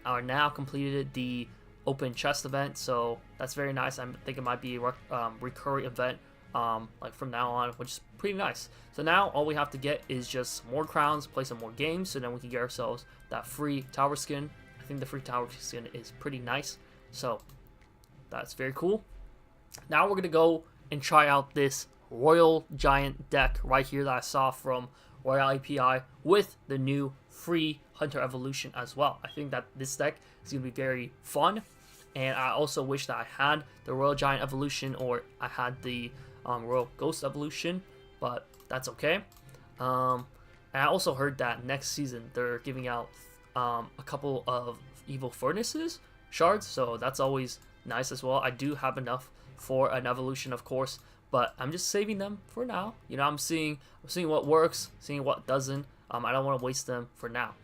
are now completed the open chest event, so that's very nice. I think it might be a recurring event like from now on, which is pretty nice. So now all we have to get is just some more crowns, play some more games, so then we can get ourselves that free tower skin. I think the free tower skin is pretty nice, so that's very cool. Now we're gonna go and try out this Royal Giant deck right here that I saw from Royal API with the new free Hunter Evolution as well. I think that this deck is going to be very fun, and I also wish that I had the Royal Giant Evolution or I had the Royal Ghost Evolution, but that's okay. And I also heard that next season they're giving out a couple of EVO Furnaces shards, so that's always nice as well. I do have enough for an Evolution, of course, but I'm just saving them for now. You know, I'm seeing what works, seeing what doesn't. I don't want to waste them for now.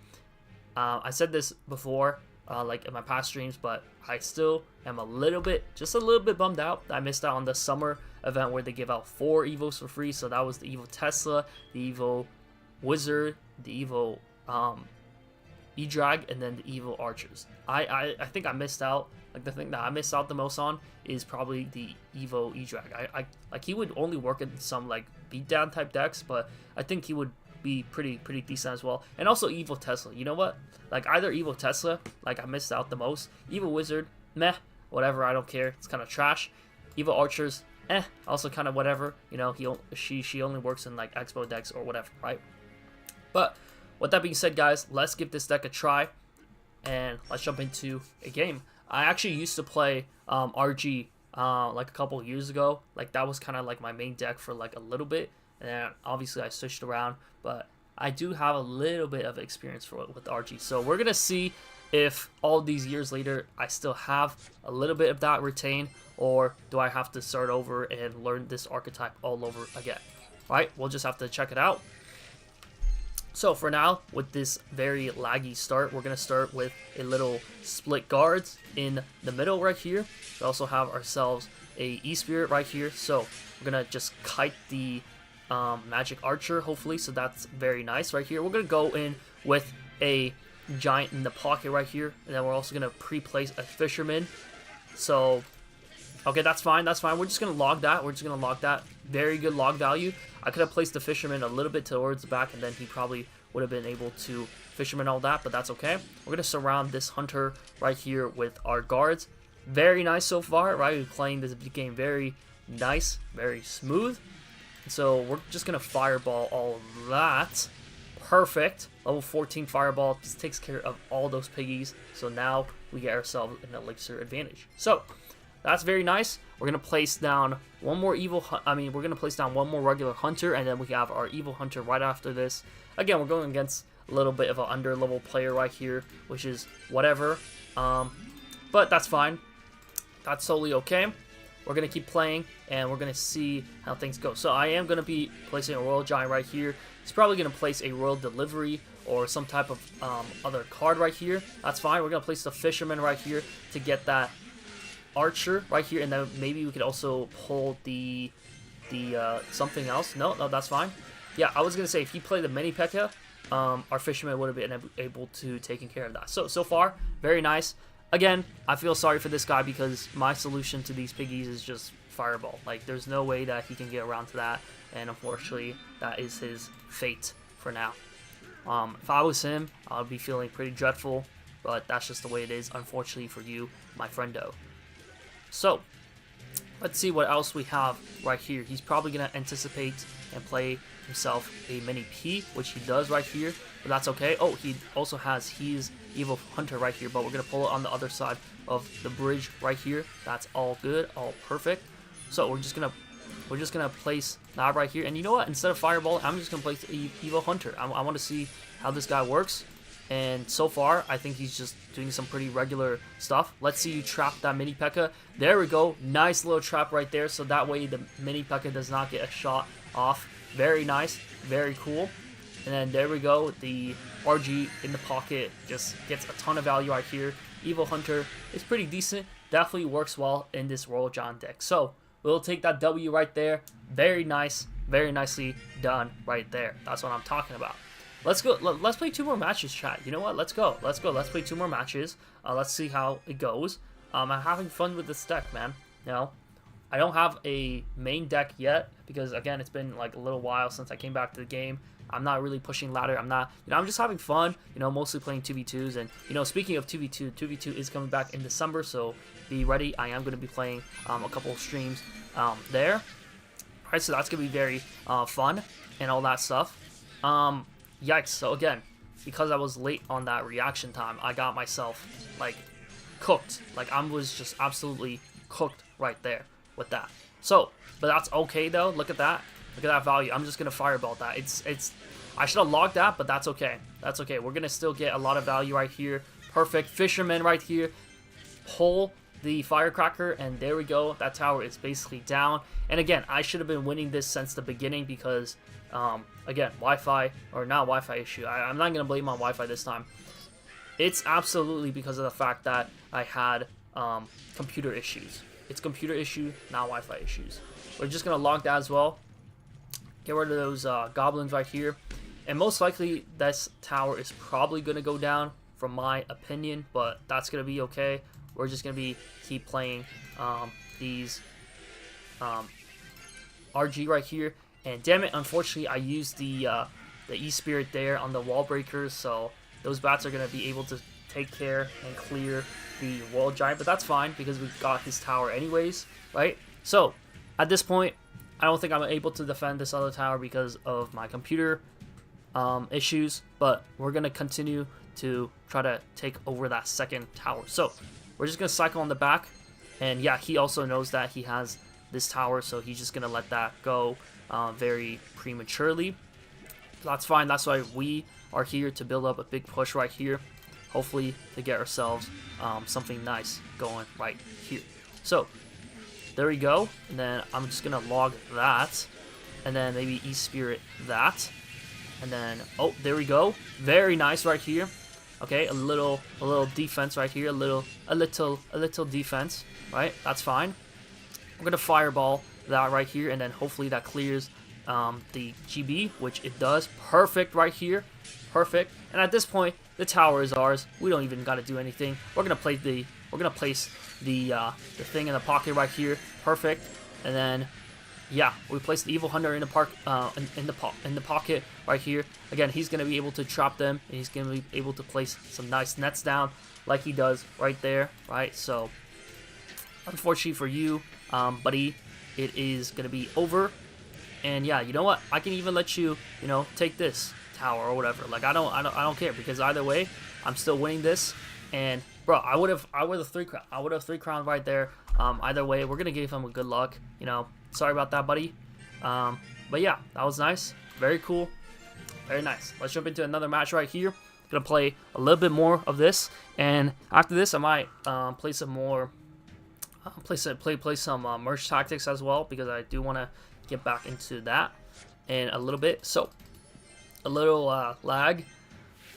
I said this before, like in my past streams, but I still am just a little bit bummed out. I missed out on the summer event where they give out 4 EVOs for free. So that was the EVO Tesla, the EVO Wizard, the EVO E-Drag, and then the EVO Archers. I think I missed out. Like the thing that I missed out the most on is probably the EVO E-Drag. I like he would only work in some like beatdown type decks, but I think he would be pretty decent as well. And also EVO Tesla. You know what? Like either EVO Tesla, like I missed out the most. EVO Wizard, meh, whatever. I don't care. It's kind of trash. EVO Archers, also kind of whatever. You know, she only works in like Expo decks or whatever, right? But with that being said, guys, let's give this deck a try, and let's jump into a game. I actually used to play RG like a couple years ago. Like that was kind of like my main deck for like a little bit, and obviously I switched around, but I do have a little bit of experience with RG. So we're gonna see if all these years later I still have a little bit of that retained, or do I have to start over and learn this archetype all over again. All right, we'll just have to check it out. So for now, with this very laggy start, we're going to start with a little split guards in the middle right here. We also have ourselves a E-Spirit right here. So we're going to just kite the Magic Archer, hopefully. So that's very nice right here. We're going to go in with a Giant in the pocket right here. And then we're also going to pre-place a Fisherman. So, okay, that's fine. That's fine. We're just going to log that. Very good log value. I could have placed the Fisherman a little bit towards the back, and then he probably would have been able to Fisherman all that, but that's okay. We're going to surround this Hunter right here with our guards. Very nice so far, right? We're playing this game very nice, very smooth. So we're just going to Fireball all of that. Perfect. Level 14 Fireball just takes care of all those piggies. So now we get ourselves an Elixir advantage. So that's very nice. We're going to place down one more we're going to place down one more regular Hunter, and then we have our Evil Hunter right after this. Again, we're going against a little bit of an under-level player right here, which is whatever. But that's fine. That's totally okay. We're going to keep playing, and we're going to see how things go. So I am going to be placing a Royal Giant right here. He's probably going to place a Royal Delivery or some type of other card right here. That's fine. We're going to place the Fisherman right here to get that Archer right here, and then maybe we could also pull the something else. No, that's fine. Yeah, I was gonna say if he played the mini P.E.K.K.A, our Fisherman would have been able to taking care of that. So far, very nice. Again, I feel sorry for this guy because my solution to these piggies is just Fireball. Like, there's no way that he can get around to that, and unfortunately, that is his fate for now. If I was him, I would be feeling pretty dreadful, but that's just the way it is, unfortunately for you, my friendo. So, let's see what else we have right here. He's probably going to anticipate and play himself a mini P, which he does right here, but that's okay. Oh, he also has his Evil Hunter right here, but we're going to pull it on the other side of the bridge right here. That's all good, all perfect. So we're just going to place that right here, and you know what? Instead of Fireball, I'm just going to place the Evil Hunter. I want to see how this guy works. And so far, I think he's just doing some pretty regular stuff. Let's see you trap that mini P.E.K.K.A. There we go. Nice little trap right there. So that way the mini P.E.K.K.A. does not get a shot off. Very nice. Very cool. And then there we go. The RG in the pocket just gets a ton of value right here. Evil Hunter is pretty decent. Definitely works well in this Royal Giant deck. So we'll take that W right there. Very nice. Very nicely done right there. That's what I'm talking about. Let's go. Let's play 2 more matches, chat. You know what? Let's go. Let's play 2 more matches. Let's see how it goes. I'm having fun with this deck, man. You know, I don't have a main deck yet because, again, it's been like a little while since I came back to the game. I'm not really pushing ladder. I'm just having fun. You know, mostly playing 2v2s. And you know, speaking of 2v2, 2v2 is coming back in December, so be ready. I am going to be playing a couple of streams there. All right, so that's going to be very fun and all that stuff. Yikes. So again, because I was late on that reaction time, I got myself like cooked. Like I was just absolutely cooked right there with that. So, but that's okay though. Look at that. Look at that value. I'm just gonna Fireball that. I should have logged that, but that's okay. That's okay. We're gonna still get a lot of value right here. Perfect. Fisherman right here. Pull the firecracker, and there we go. That tower is basically down. And again, I should have been winning this since the beginning because, again, Wi-Fi, or not Wi-Fi issue. I'm not going to blame on Wi-Fi this time. It's absolutely because of the fact that I had computer issues. It's computer issue, not Wi-Fi issues. We're just going to log that as well. Get rid of those goblins right here. And most likely, this tower is probably going to go down, from my opinion, but that's going to be okay. We're just going to keep playing these RG right here. And damn it, unfortunately, I used the E-Spirit there on the wall breakers, so those bats are going to be able to take care and clear the wall giant, but that's fine because we've got his tower anyways, right? So, at this point, I don't think I'm able to defend this other tower because of my computer issues, but we're going to continue to try to take over that second tower. So, we're just going to cycle on the back, and yeah, he also knows that he has this tower, so he's just going to let that go very prematurely. That's fine. That's why we are here to build up a big push right here, hopefully to get ourselves something nice going right here. So, there we go, and then I'm just going to log that, and then maybe E-Spirit that, and then, oh, there we go. Very nice right here. Okay, a little defense right here, a little defense, right? That's fine. We're gonna fireball that right here, and then hopefully that clears the GB, which it does. Perfect right here, perfect. And at this point, the tower is ours. We don't even gotta do anything. We're gonna place the thing in the pocket right here. Perfect. And then, yeah, we place the Evil Hunter in the pocket right here. Again, he's going to be able to trap them, and he's going to be able to place some nice nets down like he does right there, right? So, unfortunately for you, buddy, it is going to be over. And yeah, you know what? I can even let you, take this tower or whatever. Like I don't care because either way, I'm still winning this. And bro, I would have 3 crown. I would have 3 crown right there. Either way, we're gonna give him a good luck. Sorry about that, buddy. But yeah, that was nice. Very cool. Very nice. Let's jump into another match right here. Gonna play a little bit more of this, and after this, I might play some more. Play some merge tactics as well because I do want to get back into that in a little bit. So a little lag.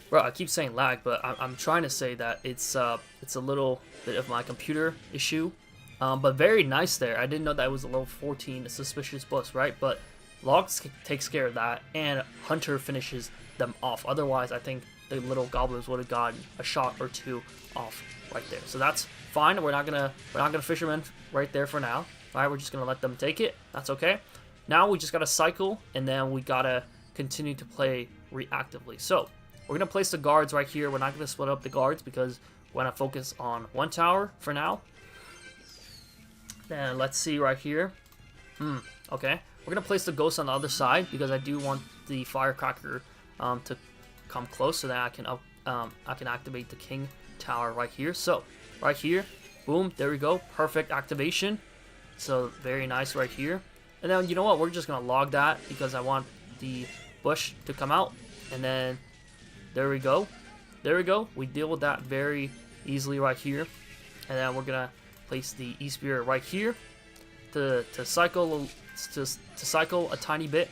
Bro, I keep saying lag, but I'm trying to say that it's a little bit of my computer issue. But very nice there. I didn't know that it was a level 14 suspicious boss, right? But Logs takes care of that, and Hunter finishes them off. Otherwise, I think the little goblins would have gotten a shot or 2 off right there. So that's fine. We're not gonna fisherman right there for now. All right, we're just gonna let them take it. That's okay. Now we just gotta cycle, and then we gotta continue to play reactively. So we're gonna place the guards right here. We're not gonna split up the guards because we're gonna focus on one tower for now. And let's see right here. Okay. We're going to place the ghost on the other side because I do want the firecracker to come close so that I can activate the king tower right here. So, right here. Boom. There we go. Perfect activation. So, very nice right here. And then, you know what? We're just going to log that because I want the bush to come out. And then, there we go. There we go. We deal with that very easily right here. And then we're going to place the E-Spirit right here to cycle a tiny bit,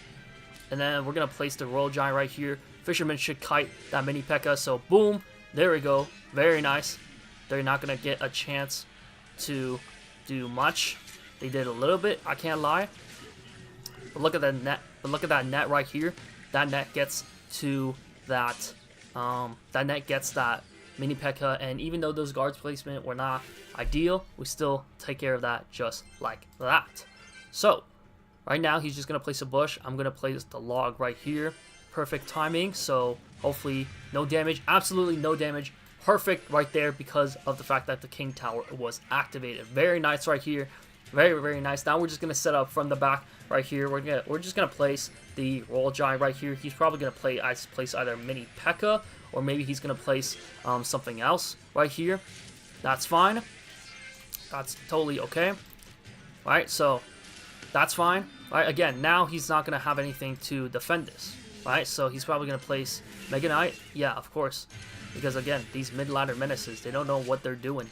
and then we're gonna place the Royal Giant right here. Fisherman should kite that mini P.E.K.K.A. So boom, there we go. Very nice. They're not gonna get a chance to do much. They did a little bit, I can't lie. But look at that net. But look at that net right here. That net gets to that. That net gets that mini P.E.K.K.A. And even though those guards placement were not ideal, we still take care of that just like that. So right now he's just gonna place a bush. I'm gonna place the log right here. Perfect timing. So hopefully no damage. Absolutely no damage. Perfect right there because of the fact that the king tower was activated. Very nice right here. Very, very nice. Now we're just gonna set up from the back right here. We're just gonna place the Royal Giant right here. He's probably gonna place either mini P.E.K.K.A. or maybe he's gonna place something else right here. That's fine. That's totally okay. Right, so that's fine. Right, again, now he's not gonna have anything to defend this. Right, so he's probably gonna place Mega Knight. Yeah, of course, because again, these mid-ladder menaces, they don't know what they're doing.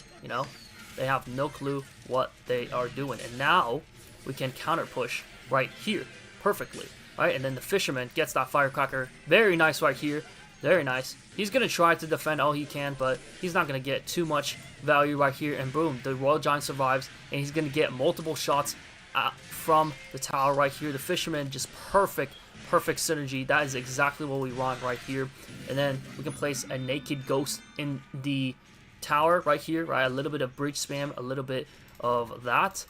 They have no clue what they are doing. And now we can counter push right here perfectly. Right, and then the fisherman gets that firecracker. Very nice right here. Very nice. He's going to try to defend all he can, but he's not going to get too much value right here. And boom, the Royal Giant survives, and he's going to get multiple shots from the tower right here. The fisherman, just perfect synergy. That is exactly what we want right here. And then we can place a naked ghost in the tower right here, right? A little bit of bridge spam, a little bit of that.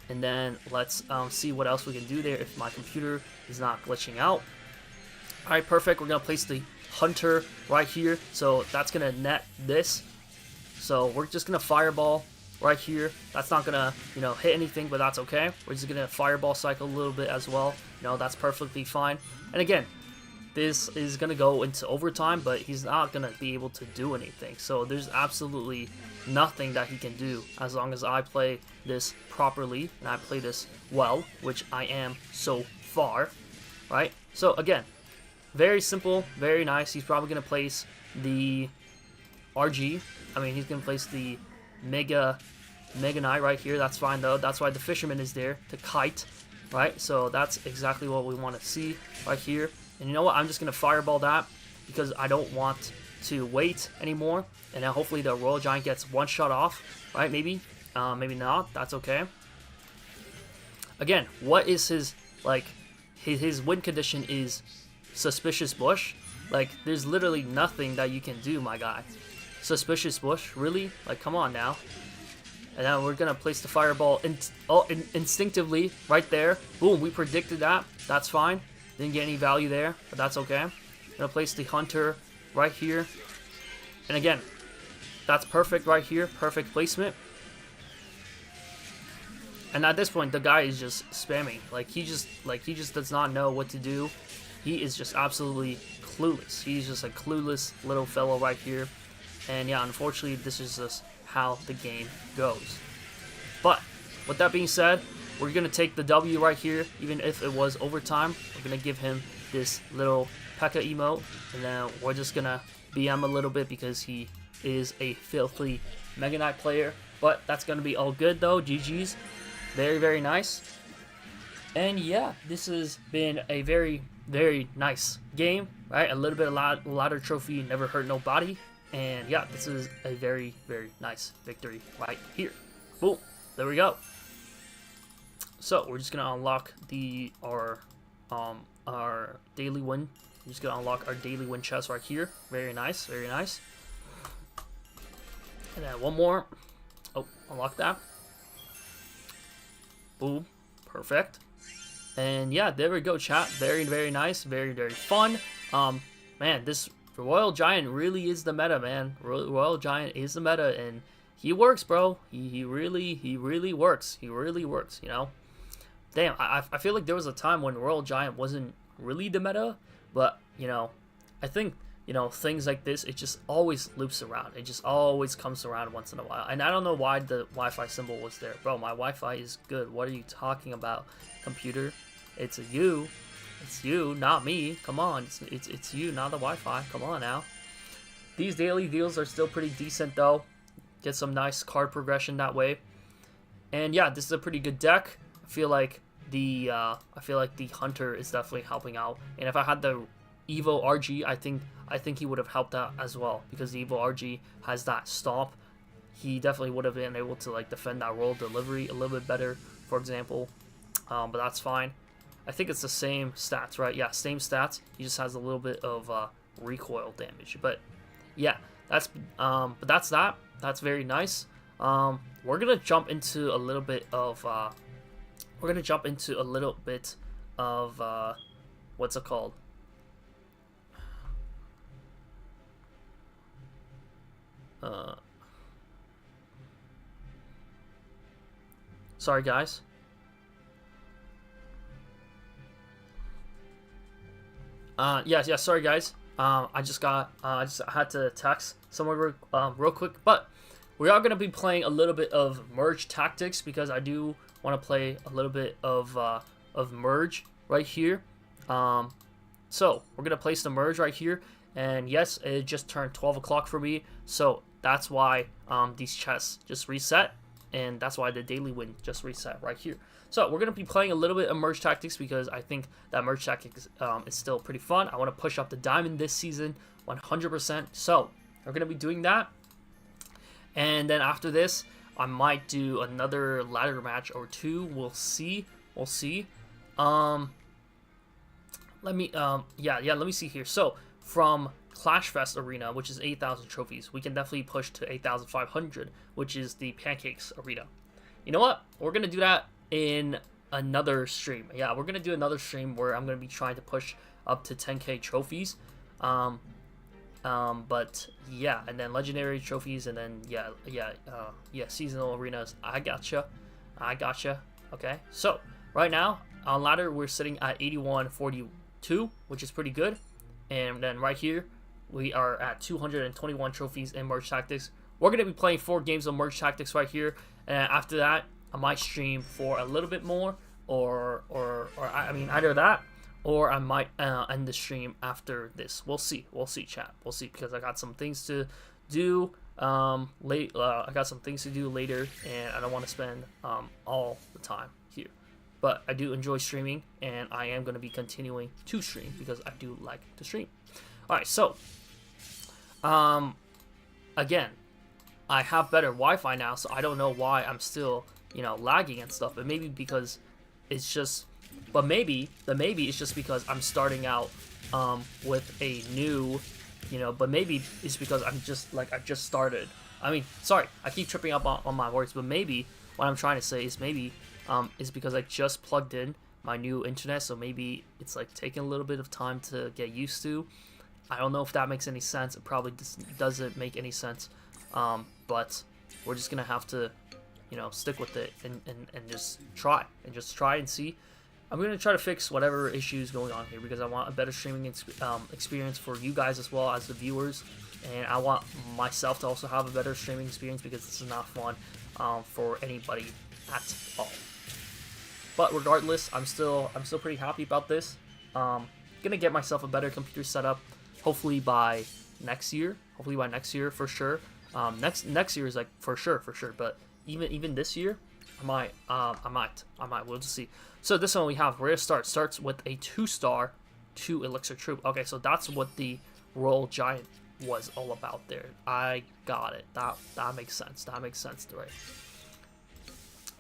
And then let's see what else we can do there if my computer is not glitching out. Alright, perfect. We're going to place the hunter right here. So that's going to net this. So we're just going to fireball right here. That's not going to, hit anything, but that's okay. We're just going to fireball cycle a little bit as well. That's perfectly fine. And again, this is going to go into overtime, but he's not going to be able to do anything. So there's absolutely nothing that he can do as long as I play this properly and I play this well, which I am so far, right? So again, very simple, very nice. He's probably going to place the RG. I mean, he's going to place the Mega Knight right here. That's fine though. That's why the fisherman is there to kite, right? So that's exactly what we want to see right here. And you know what? I'm just going to fireball that because I don't want to wait anymore. And then hopefully the Royal Giant gets one shot off, right? Maybe. Maybe not. That's okay. Again, what is his, his win condition is Suspicious Bush. Like, there's literally nothing that you can do, my guy. Suspicious Bush? Really? Like, come on now. And then we're going to place the fireball instinctively right there. Boom, we predicted that. That's fine. Didn't get any value there, but that's okay. Gonna place the hunter right here. And again, that's perfect right here. Perfect placement. And at this point, the guy is just spamming. He just does not know what to do. He is just absolutely clueless. He's just a clueless little fellow right here. And yeah, unfortunately, this is just how the game goes. But with that being said, we're going to take the W right here, even if it was overtime. We're going to give him this little P.E.K.K.A emote, and then we're just going to BM a little bit because he is a filthy Mega Knight player. But that's going to be all good though. GG's. Very, very nice. And yeah, this has been a very, very nice game, right? A little bit of ladder trophy, never hurt nobody. And yeah, this is a very, very nice victory right here. Boom. There we go. So we're just gonna unlock our daily win. We're just gonna unlock our daily win chest right here. Very nice, very nice. And then one more. Oh, unlock that. Boom, perfect. And yeah, there we go, chat. Very, very nice, very, very fun. Man, this Royal Giant really is the meta, man. Royal Giant is the meta, and he works, bro. He really works. He really works, Damn, I feel like there was a time when Royal Giant wasn't really the meta, but, I think, things like this, it just always loops around. It just always comes around once in a while. And I don't know why the Wi-Fi symbol was there. Bro, my Wi-Fi is good. What are you talking about, computer? It's you. It's you, not me. Come on, it's you, not the Wi-Fi. Come on now. These daily deals are still pretty decent, though. Get some nice card progression that way. And yeah, this is a pretty good deck. I feel like the hunter is definitely helping out. And if I had the EVO RG, I think he would have helped out as well, because the EVO RG has that stomp. He definitely would have been able to defend that roll delivery a little bit better, for example. But that's fine. I think it's the same stats, right? Yeah, same stats. He just has a little bit of recoil damage. But yeah, that's that. That's very nice. We're gonna jump into a little bit of what's it called? Sorry, guys. Yes. Sorry, guys. I just had to text someone real quick, but we are gonna be playing a little bit of merge tactics because I do want to play a little bit of merge right here. So we're gonna place the merge right here, and yes, it just turned 12 o'clock for me, so that's why these chests just reset. and that's why the daily win just reset right here. So we're going to be playing a little bit of merge tactics because I think that merge tactics is still pretty fun. I want to push up the diamond this season 100%. So we're going to be doing that. And then after this, I might do another ladder match or two. We'll see. We'll see. Let me see here. So from Clash Fest Arena, which is 8,000 trophies, we can definitely push to 8,500, which is the Pancakes Arena. You know what? We're going to do that in another stream. Yeah, we're going to do another stream where I'm going to be trying to push up to 10k trophies. But yeah, and then legendary trophies, and then seasonal arenas. I gotcha. Okay, so right now on ladder we're sitting at 8142, which is pretty good. And then right here we are at 221 trophies in merge tactics. We're gonna be playing 4 games of merge tactics right here, and after that I might stream for a little bit more, or I mean either that, or I might end the stream after this. We'll see, chat. We'll see, because I got some things to do I got some things to do later, and I don't want to spend all the time here. But I do enjoy streaming, and I am going to be continuing to stream because I do like to stream. All right, so again, I have better Wi-Fi now, so I don't know why I'm still lagging and stuff. But maybe because it's just. But maybe it's just because I'm starting out with a new, but maybe it's because I'm just I just started. I mean, sorry, I keep tripping up on my words, but maybe what I'm trying to say is maybe is because I just plugged in my new internet, so maybe it's taking a little bit of time to get used to. I don't know if that makes any sense. It probably doesn't make any sense, but we're just gonna have to stick with it and just try and see. I'm going to try to fix whatever issues going on here because I want a better streaming experience for you guys as well as the viewers, and I want myself to also have a better streaming experience because this is not fun for anybody at all. But regardless, I'm still pretty happy about this. Gonna get myself a better computer setup, hopefully by next year. For sure. Next year is for sure. But even this year, I might. We'll just see. So this one we have rare start starts with a 2-star 2 elixir troop. Okay, so that's what the Royal Giant was all about there. I got it. That makes sense. Right.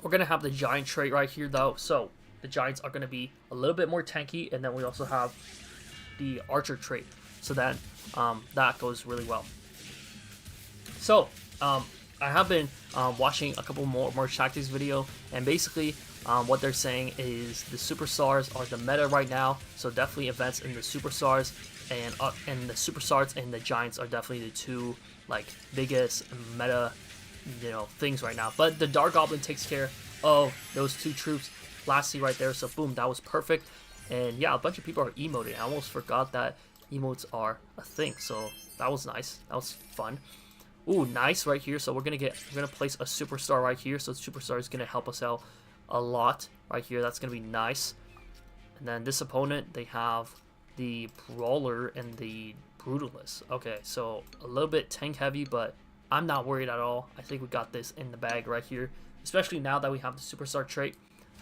We're gonna have the giant trait right here though. So the giants are gonna be a little bit more tanky, and then we also have the archer trait. So then that goes really well. So I have been watching a couple more merge tactics video, and basically what they're saying is the superstars are the meta right now, so definitely events in the superstars, and the superstars and the giants are definitely the two biggest meta things right now. But the Dark Goblin takes care of those 2 troops lastly right there, so boom, that was perfect. And yeah, a bunch of people are emoting. I almost forgot that emotes are a thing, so that was nice. That was fun. Ooh, nice right here. So we're gonna place a superstar right here. So the superstar is gonna help us out a lot right here. That's gonna be nice. And then this opponent, they have the Brawler and the Brutalist. Okay, so a little bit tank heavy, but I'm not worried at all. I think we got this in the bag right here, especially now that we have the superstar trait.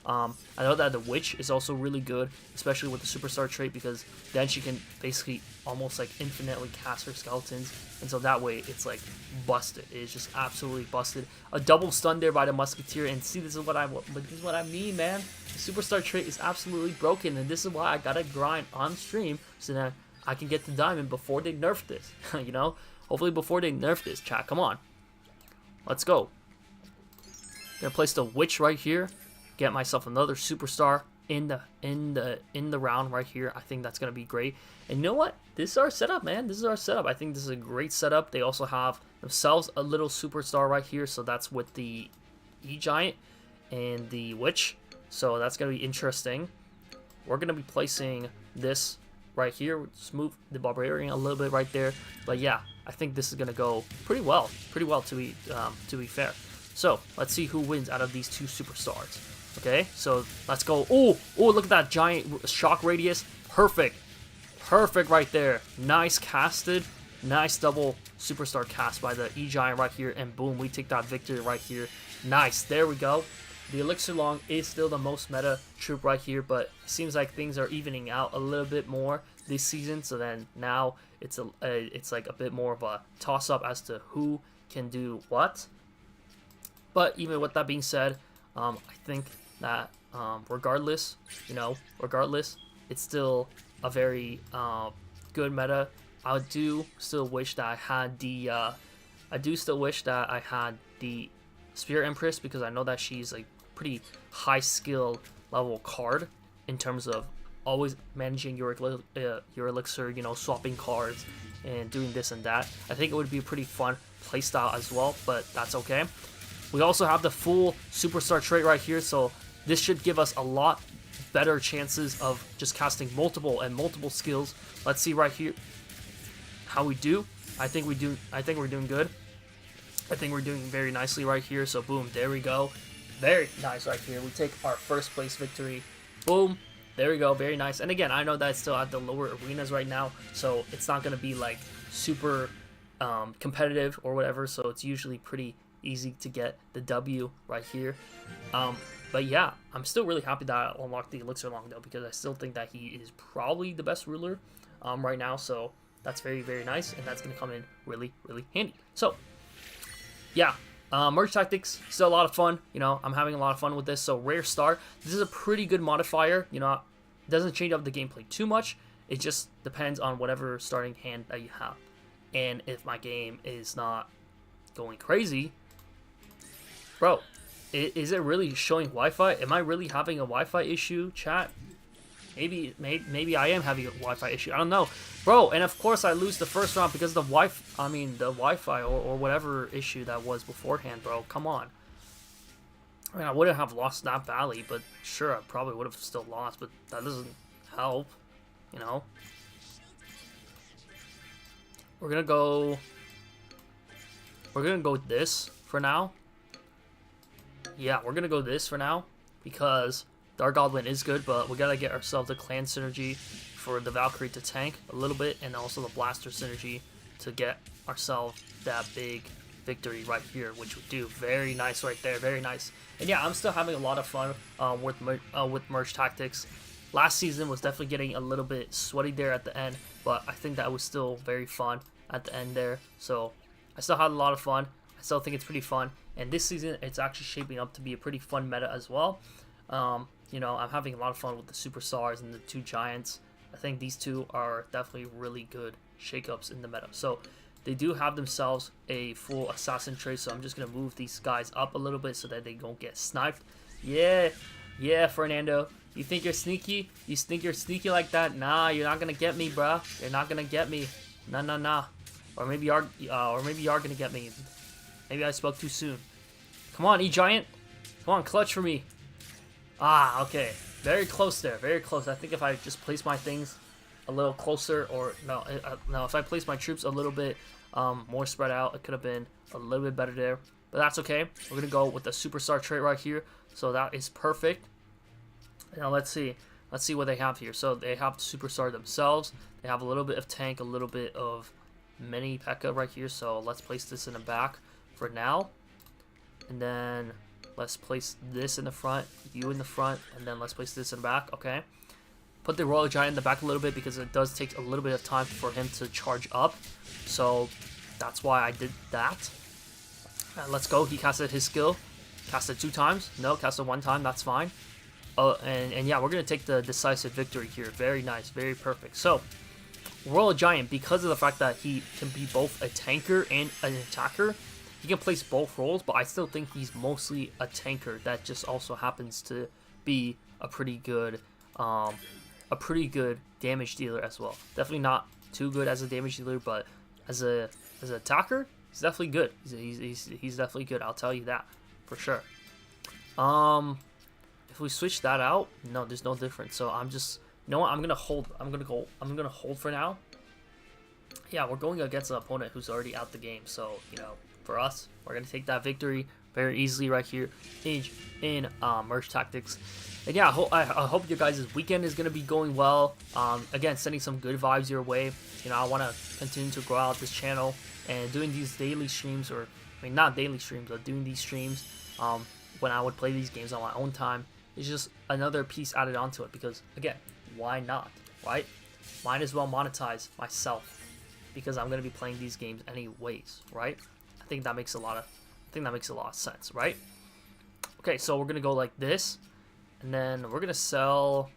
I know that the Witch is also really good, especially with the superstar trait, because then she can basically almost infinitely cast her skeletons, and so that way it's busted. It's just absolutely busted. A double stun there by the Musketeer, and see, this is what I mean, man. The superstar trait is absolutely broken, and this is why I gotta grind on stream so that I can get the diamond before they nerf this. Hopefully before they nerf this, chat. Come on, let's go. Gonna place the Witch right here. Get myself another superstar in the round right here. I think that's gonna be great. And you know what? This is our setup, man. This is our setup. I think this is a great setup. They also have themselves a little superstar right here. So that's with the E-Giant and the Witch. So that's gonna be interesting. We're gonna be placing this right here. Just move the Barbarian a little bit right there. But yeah, I think this is gonna go pretty well. To be fair. So let's see who wins out of these 2 superstars. Okay, so let's go. Oh, look at that giant shock radius. Perfect right there. Nice casted. Nice double superstar cast by the E-Giant right here. And boom, we take that victory right here. Nice, there we go. The Elixir Long is still the most meta troop right here, but it seems like things are evening out a little bit more this season. So then now it's like a bit more of a toss-up as to who can do what. But even with that being said, I think that regardless, it's still a very good meta. I do still wish that I had the Spirit Empress, because I know that she's like pretty high skill level card in terms of always managing your elixir, swapping cards and doing this and that. I think it would be a pretty fun playstyle as well, but that's okay. We also have the full superstar trait right here, so this should give us a lot better chances of just casting multiple skills. Let's see right here how we do. I think we're doing good. I think we're doing very nicely right here. So boom, there we go. Very nice right here. We take our first place victory. Boom. There we go. Very nice. And again, I know that it's still at the lower arenas right now, so it's not going to be like super competitive or whatever. So it's usually pretty easy to get the W right here. But yeah, I'm still really happy that I unlocked the Elixir Long though, because I still think that he is probably the best ruler right now. So that's very, very nice, and that's going to come in really, really handy. So yeah, merge tactics, still a lot of fun. I'm having a lot of fun with this. So rare star, this is a pretty good modifier. It doesn't change up the gameplay too much. It just depends on whatever starting hand that you have. And if my game is not going crazy, bro, is it really showing Wi-Fi? Am I really having a Wi-Fi issue, chat? Maybe I am having a Wi-Fi issue. I don't know, bro. And of course I lose the first round because of the Wi-Fi or whatever issue that was beforehand, bro. Come on. I mean, I wouldn't have lost that valley, but sure, I probably would have still lost. But that doesn't help, We're gonna go with this for now. Yeah, we're gonna go this for now because Dark Goblin is good, but we gotta get ourselves the clan synergy for the Valkyrie to tank a little bit, and also the Blaster synergy to get ourselves that big victory right here, which we do. Very nice right there, very nice. And yeah, I'm still having a lot of fun with merge tactics. Last season was definitely getting a little bit sweaty there at the end, but I think that was still very fun at the end there. So I still had a lot of fun. I still think it's pretty fun. And this season, it's actually shaping up to be a pretty fun meta as well. I'm having a lot of fun with the superstars and the two giants. I think these two are definitely really good shakeups in the meta. So they do have themselves a full assassin trait, so I'm just going to move these guys up a little bit so that they don't get sniped. Yeah, Fernando. You think you're sneaky? You think you're sneaky like that? Nah, you're not going to get me, bruh. You're not going to get me. Nah. Or maybe you are going to get me. Maybe I spoke too soon. Come on, E-Giant. Come on, clutch for me. Ah, okay. Very close there. Very close. I think if I just place my things a little closer, or no, if I place my troops a little bit more spread out, it could have been a little bit better there. But that's okay. We're going to go with the superstar trait right here. So that is perfect. Now let's see. Let's see what they have here. So they have superstar themselves. They have a little bit of tank, a little bit of mini P.E.K.K.A right here. So let's place this in the back for now. And then let's place this in the front, you in the front, and then let's place this in the back. Okay. Put the Royal Giant in the back a little bit because it does take a little bit of time for him to charge up. So that's why I did that. Let's go. He casted his skill. Casted 2 times. No, casted 1 time. That's fine. And yeah, we're going to take the decisive victory here. Very nice. Very perfect. So, Royal Giant, because of the fact that he can be both a tanker and an attacker, he can place both roles, but I still think he's mostly a tanker that just also happens to be a pretty good damage dealer as well. Definitely not too good as a damage dealer, but as an attacker, he's definitely good. He's definitely good. I'll tell you that for sure. If we switch that out, no, there's no difference. So I'm just, you know what? I'm gonna hold. I'm gonna hold for now. Yeah, we're going against an opponent who's already out the game. So for us, we're gonna take that victory very easily right here in merge tactics. And yeah, I hope your guys' weekend is gonna be going well. Again, sending some good vibes your way. I want to continue to grow out this channel and doing these daily streams, or I mean not daily streams, but doing these streams when I would play these games on my own time. It's just another piece added onto it because, again, why not, right? Might as well monetize myself because I'm gonna be playing these games anyways, right? I think that makes a lot of sense, right? Okay, so we're gonna go like this, and then we're gonna sell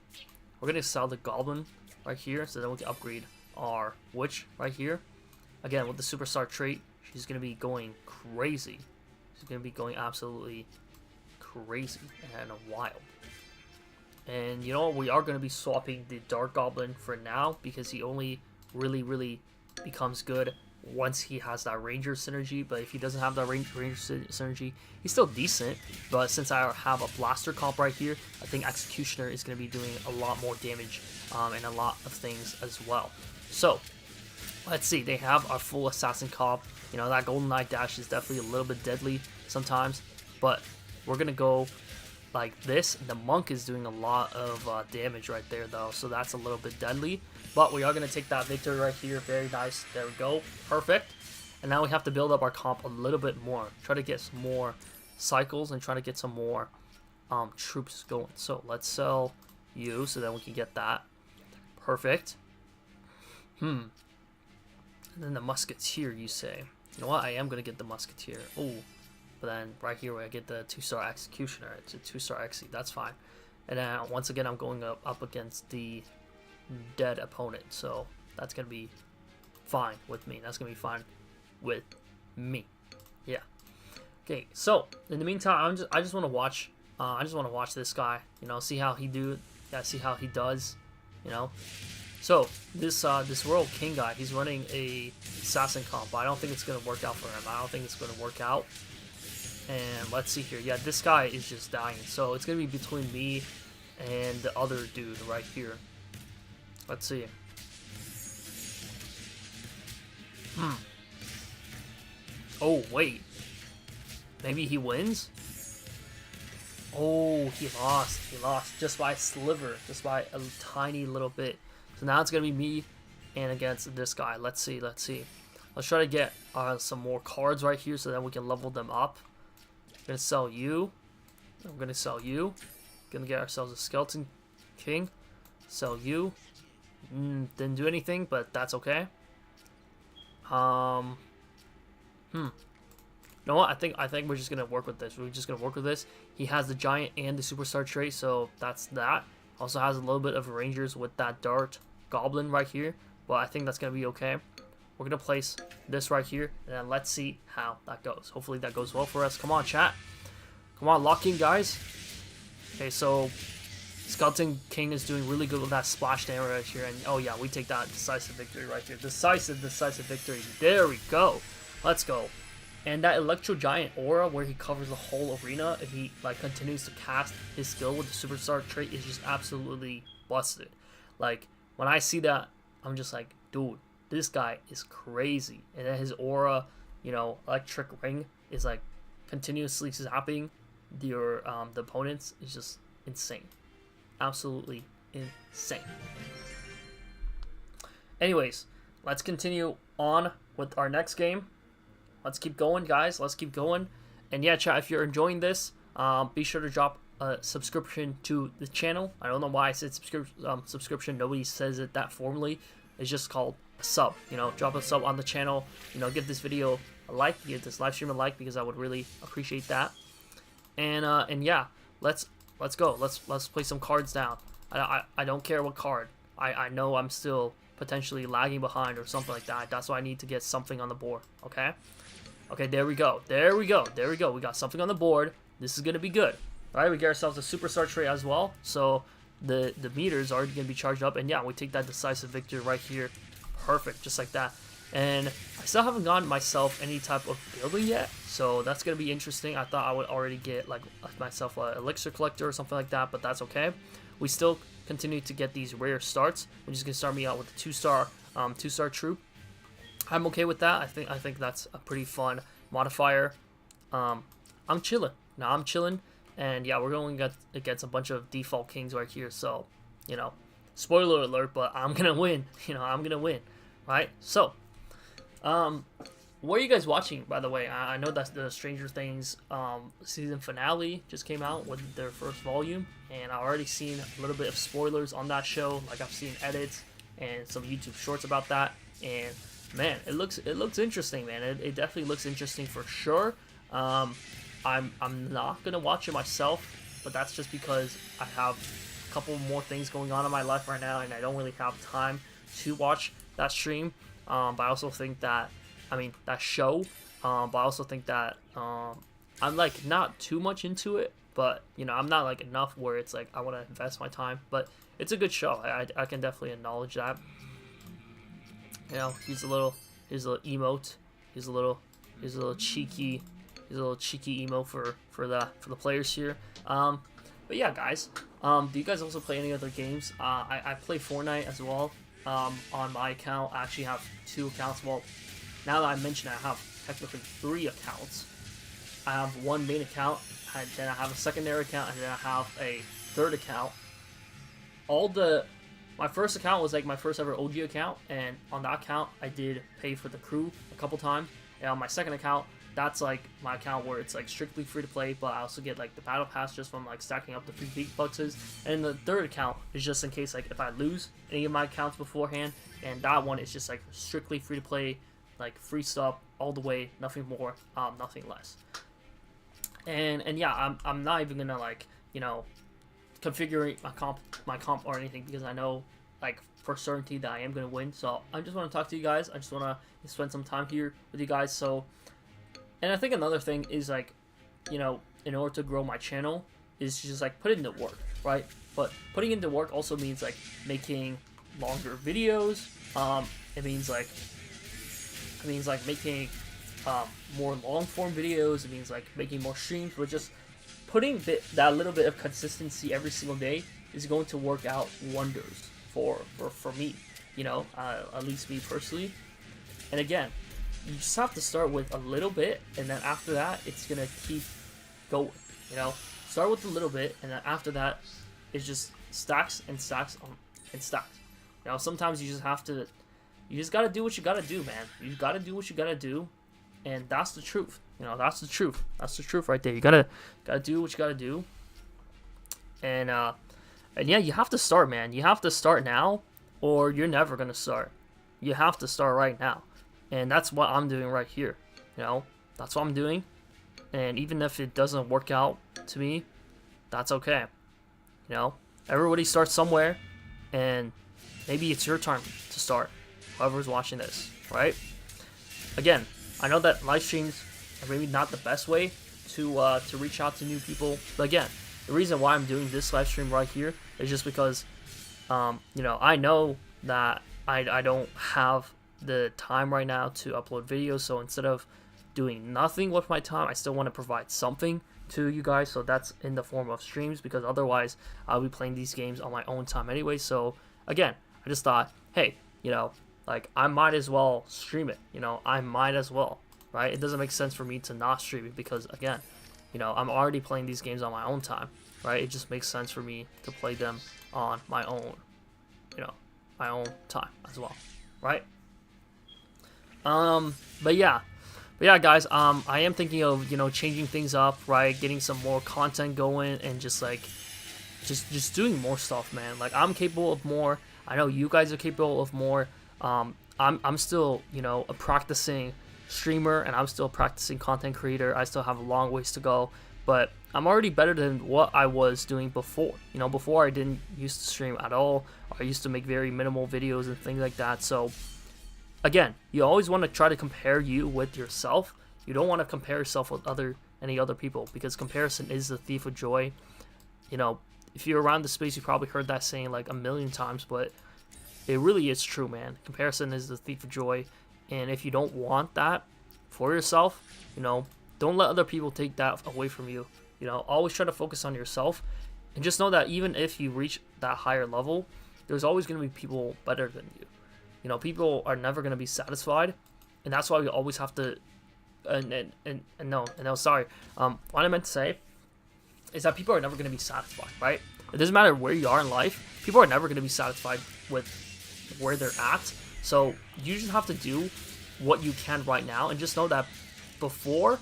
the goblin right here, so then we can upgrade our witch right here. Again, with the superstar trait, she's gonna be going crazy. She's gonna be going absolutely crazy and wild. And you know what? We are going to be swapping the Dark Goblin for now because he only really becomes good once he has that Ranger synergy. But if he doesn't have that Ranger synergy, he's still decent. But since I have a Blaster comp right here, I think Executioner is going to be doing a lot more damage and a lot of things as well. So let's see. They have our full Assassin comp. You know, that Golden Knight dash is definitely a little bit deadly sometimes. But we're going to go like this. The monk is doing a lot of damage right there though, so that's a little bit deadly, but we are going to take that victory right here. Very nice. There we go. Perfect. And now we have to build up our comp a little bit more, try to get some more cycles and try to get some more troops going. So let's sell you so that we can get that. Perfect. And then the musketeer, you say. You know what, I am going to get the musketeer. Oh, but then right here I get the 2-star executioner. It's a 2-star exec. That's fine. And then once again I'm going up against the dead opponent. So that's gonna be fine with me. That's gonna be fine with me. Yeah. Okay. So in the meantime, I just want to watch. I just want to watch this guy. You know, see how he do. Yeah, see how he does. You know. So this Royal King guy, he's running a assassin comp, but I don't think it's gonna work out for him. I don't think it's gonna work out. And let's see here. Yeah, this guy is just dying. So it's going to be between me and the other dude right here. Let's see. Oh, wait. Maybe he wins? Oh, he lost. He lost just by a sliver. Just by a tiny little bit. So now it's going to be me and against this guy. Let's see. Let's see. Let's try to get some more cards right here so that we can level them up. I'm gonna sell you. I'm gonna sell you. Gonna get ourselves a skeleton king. Sell you. Didn't do anything, but that's okay. You know what? I think we're just gonna work with this. We're just gonna work with this. He has the giant and the superstar trait, so that's that. Also has a little bit of rangers with that dart goblin right here, but I think that's gonna be okay. We're gonna place this right here, and then let's see how that goes. Hopefully that goes well for us. Come on, chat. Come on, lock in, guys. Okay, so Skeleton King is doing really good with that splash damage right here, and oh yeah, we take that decisive victory right here. Decisive victory. There we go. Let's go. And that Electro Giant aura where he covers the whole arena, if he like continues to cast his skill with the superstar trait, is just absolutely busted. Like when I see that, I'm just like, dude, this guy is crazy. And then his aura, you know, electric ring is like continuously zapping the opponents. Is just insane. Absolutely insane. Anyways, let's continue on with our next game. Let's keep going, guys. Let's keep going. And yeah, chat, if you're enjoying this, be sure to drop a subscription to the channel. I don't know why I said subscription. Nobody says it that formally. It's just called a sub. You know, drop a sub on the channel. You know, give this video a like. Give this live stream a like because I would really appreciate that. And yeah, let's go. Let's play some cards down. I don't care what card. I know I'm still potentially lagging behind or something like that. That's why I need to get something on the board. Okay. Okay, there we go. There we go. There we go. We got something on the board. This is gonna be good. All right, we get ourselves a superstar trait as well. So the meters are already gonna be charged up, and yeah, we take that decisive victory right here. Perfect, just like that. And I still haven't gotten myself any type of building yet, so that's gonna be interesting. I thought I would already get like myself an elixir collector or something like that, but that's okay. We still continue to get these rare starts, which is gonna start me out with a two-star troop. I'm okay with that. I think that's a pretty fun modifier. I'm chilling. Now I'm chilling, and yeah, we're going against a bunch of default kings right here. So, you know, spoiler alert, but I'm gonna win. You know, I'm gonna win, right? So, What are you guys watching, by the way? I know that the Stranger Things season finale just came out with their first volume, and I already seen a little bit of spoilers on that show. Like I've seen edits and some YouTube shorts about that, and man, it looks interesting, man. It definitely looks interesting for sure. I'm not gonna watch it myself, but that's just because I have a couple more things going on in my life right now, and I don't really have time to watch that stream. But I also think that, that show. But I also think that I'm like not too much into it, but I'm not like enough where it's like I want to invest my time. But it's a good show. I can definitely acknowledge that. He's a little emote. He's a little cheeky emo for the players here. But yeah, guys. Do you guys also play any other games? I play Fortnite as well. On my account, I actually have 2 accounts. Well, now that I mention it, I have technically 3 accounts. I have one main account, and then I have a secondary account, and then I have a third account. My first account was like my first ever OG account, and on that account, I did pay for the crew a couple times. And on my second account, that's like my account where it's like strictly free to play, but I also get like the battle pass just from like stacking up the free big boxes. And the third account is just in case like if I lose any of my accounts beforehand, and that one is just like strictly free to play, like free stuff all the way, nothing more, nothing less. And yeah, I'm not even gonna like configure my comp or anything, because I know like for certainty that I am gonna win. So I just want to talk to you guys. I just want to spend some time here with you guys. So. And I think another thing is like, in order to grow my channel is just like put into work, right? But putting into work also means like making longer videos. It means like making more long form videos. It means like making more streams. But just putting that little bit of consistency every single day is going to work out wonders for me. At least me personally. And again, you just have to start with a little bit, and then after that, it's gonna keep going. Start with a little bit, and then after that, it's just stacks and stacks and stacks. Sometimes you just gotta do what you gotta do, man. You gotta do what you gotta do, and that's the truth. That's the truth. That's the truth right there. You gotta do what you gotta do, and yeah, you have to start, man. You have to start now, or you're never gonna start. You have to start right now. And that's what I'm doing right here. That's what I'm doing. And even if it doesn't work out to me, that's okay. Everybody starts somewhere, and maybe it's your turn to start. Whoever's watching this, right? Again, I know that live streams are maybe not the best way to reach out to new people. But again, the reason why I'm doing this live stream right here is just because, I know that I don't have the time right now to upload videos, so instead of doing nothing with my time, I still want to provide something to you guys. So that's in the form of streams, because otherwise I'll be playing these games on my own time anyway. So again, I just thought, hey, like I might as well stream it. I might as well, right? It doesn't make sense for me to not stream it, because again, I'm already playing these games on my own time, right? It just makes sense for me to play them on my own, my own time as well, right? But yeah, guys, I am thinking of, changing things up, right? Getting some more content going, and just doing more stuff, man. Like, I'm capable of more. I know you guys are capable of more. I'm still, a practicing streamer, and I'm still a practicing content creator. I still have a long ways to go, but I'm already better than what I was doing before. Before I didn't used to stream at all. I used to make very minimal videos and things like that. So again, you always want to try to compare you with yourself. You don't want to compare yourself with any other people, because comparison is the thief of joy. If you're around the space, you probably heard that saying like a million times, but it really is true, man. Comparison is the thief of joy, and if you don't want that for yourself, don't let other people take that away from you. Always try to focus on yourself, and just know that even if you reach that higher level, there's always going to be people better than you. People are never going to be satisfied, and that's why we always have to. Sorry. What I meant to say is that people are never going to be satisfied, right? It doesn't matter where you are in life. People are never going to be satisfied with where they're at. So you just have to do what you can right now, and just know that before,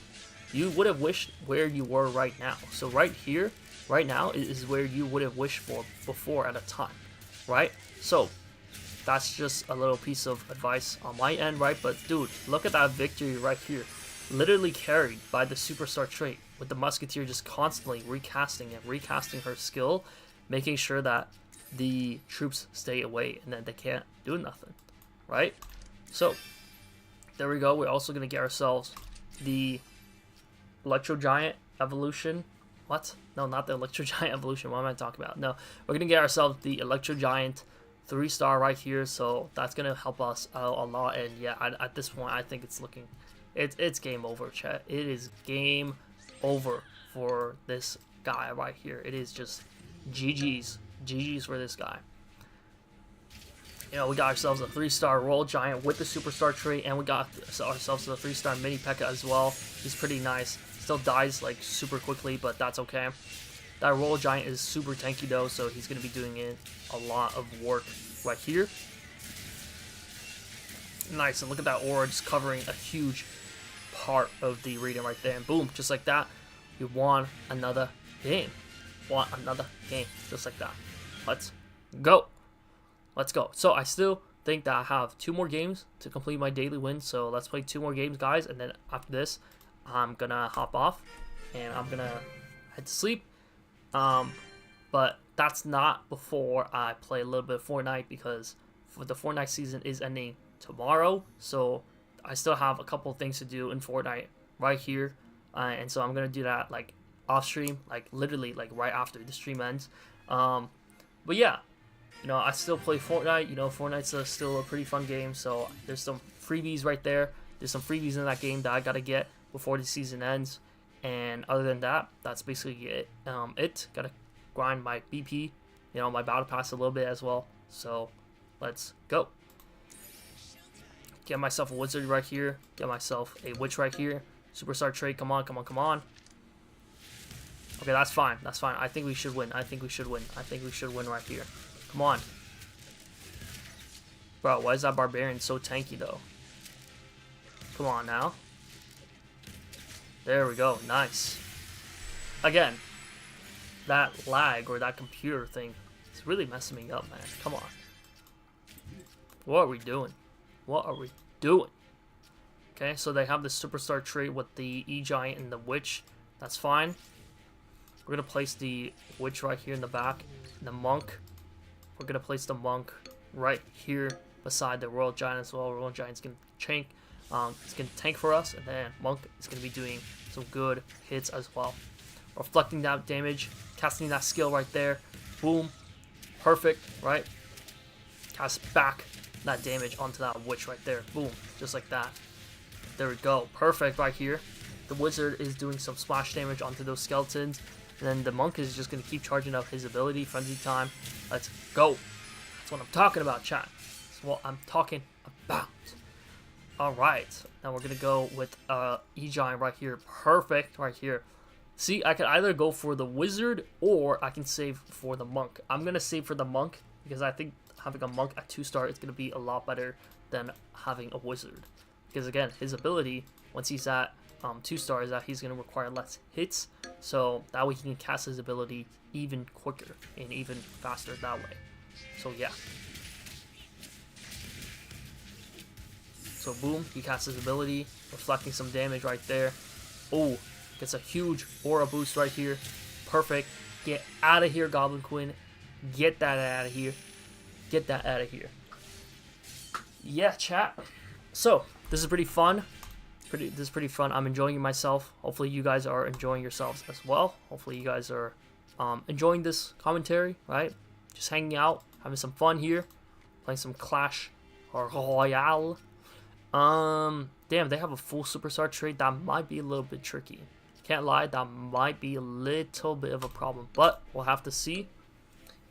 you would have wished where you were right now. So right here, right now, is where you would have wished for before at a time, right? So that's just a little piece of advice on my end, right? But dude, look at that victory right here. Literally carried by the superstar trait, with the Musketeer just constantly recasting her skill, making sure that the troops stay away and that they can't do nothing, right? So there we go. We're also going to get ourselves the Electro Giant evolution. What? No, not the Electro Giant evolution. What am I talking about? No, we're going to get ourselves the Electro Giant 3-star right here. So that's going to help us out a lot. And yeah, at this point, I think it's looking... It's game over, chat. It is game over for this guy right here. It is just GG's. GG's for this guy. You know, we got ourselves a 3-star Royal Giant with the Superstar trait, and we got ourselves a 3-star Mini P.E.K.K.A. as well. He's pretty nice. Still dies, like, super quickly, but that's okay. That Royal Giant is super tanky, though, so he's going to be doing a lot of work right here. Nice, and look at that aura just covering a huge part of the region right there, and boom, just like that, we won another game. Won another game, just like that. Let's go. Let's go. So I still think that I have 2 more games to complete my daily win, so let's play 2 more games, guys, and then after this, I'm gonna hop off, and I'm gonna head to sleep. But that's not before I play a little bit of Fortnite, because for the Fortnite season is ending tomorrow, so I still have a couple of things to do in Fortnite right here, and so I'm gonna do that like off stream, like literally like right after the stream ends. But yeah, you know, I still play Fortnite. You know, Fortnite's still a pretty fun game, so there's some freebies right there. There's some freebies in that game that I gotta get before the season ends, and other than that, that's basically it. Gotta grind my BP, you know, my battle pass a little bit as well. So let's go. Get myself a wizard right here. Get myself a witch right here. Superstar trait. Come on, come on, come on. Okay, that's fine. That's fine. I think we should win. I think we should win. I think we should win right here. Come on. Bro, why is that barbarian so tanky, though? Come on now. There we go. Nice. Again, that lag or that computer thing is really messing me up, man. Come on. What are we doing? What are we doing? Okay, so they have the superstar trait with the E-Giant and the Witch. That's fine. We're going to place the Witch right here in the back. And the Monk. We're going to place the Monk right here beside the Royal Giant as well. Royal Giant's going to tank. It's going to tank for us. And then Monk is going to be doing some good hits as well. Reflecting that damage. Casting that skill right there. Boom. Perfect, right? Cast back that damage onto that Witch right there. Boom. Just like that. There we go. Perfect right here. The Wizard is doing some splash damage onto those skeletons. And then the Monk is just going to keep charging up his ability. Frenzy time. Let's go. That's what I'm talking about, chat. That's what I'm talking about. Alright. Now we're going to go with E-Giant right here. Perfect right here. See, I can either go for the Wizard or I can save for the Monk. I'm going to save for the Monk because I think having a Monk at 2-star is going to be a lot better than having a Wizard. Because again, his ability, once he's at 2-star, is that he's going to require less hits. So that way he can cast his ability even quicker and even faster that way. So yeah. So boom, he casts his ability, reflecting some damage right there. Oh, gets a huge aura boost right here. Perfect. Get out of here, Goblin Queen. Get that out of here. Get that out of here. Yeah, chat. So this is pretty fun. This is pretty fun. I'm enjoying myself. Hopefully you guys are enjoying yourselves as well. Hopefully you guys are enjoying this commentary, right? Just hanging out, having some fun here, playing some Clash Royale. Damn, they have a full superstar trait. That might be a little bit tricky. Can't lie, that might be a little bit of a problem, but we'll have to see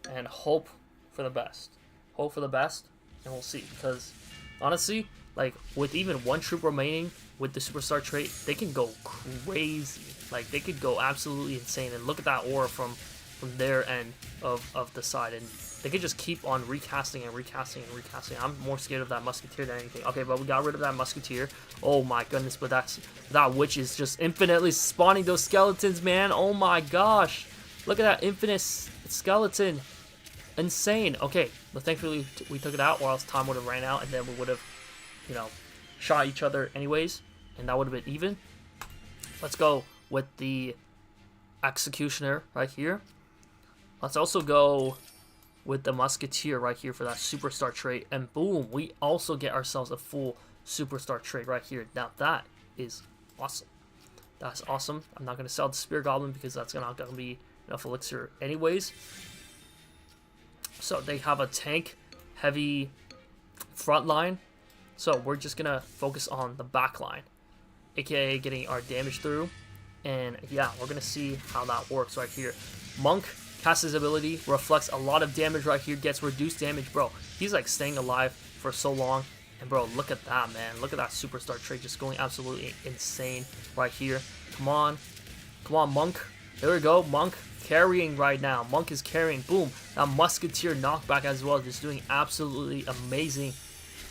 and hope for the best. Hope for the best, and we'll see. Because honestly, like with even one troop remaining with the superstar trait, they can go crazy. Like they could go absolutely insane. And look at that aura from their end of the side, and they could just keep on recasting and recasting and recasting. I'm more scared of that musketeer than anything. Okay, but we got rid of that musketeer. Oh my goodness, but that witch is just infinitely spawning those skeletons, man. Oh my gosh. Look at that infinite skeleton. Insane. Okay, but thankfully we took it out, or else time would have ran out, and then we would have, you know, shot each other anyways, and that would have been even. Let's go with the executioner right here. Let's also go with the musketeer right here for that superstar trait, and boom, we also get ourselves a full superstar trait right here. Now that is awesome. That's awesome. I'm not gonna sell the spear goblin because that's not gonna be enough elixir anyways. So they have a tank heavy front line, so we're just gonna focus on the back line, aka getting our damage through. And yeah, we're gonna see how that works right here. Monk casts his ability, reflects a lot of damage right here, gets reduced damage. Bro, he's like staying alive for so long. And bro, look at that, man. Look at that superstar trait just going absolutely insane right here. Come on, Monk. There we go, Monk carrying right now. Monk is carrying. Boom, that musketeer knockback as well, just doing absolutely amazing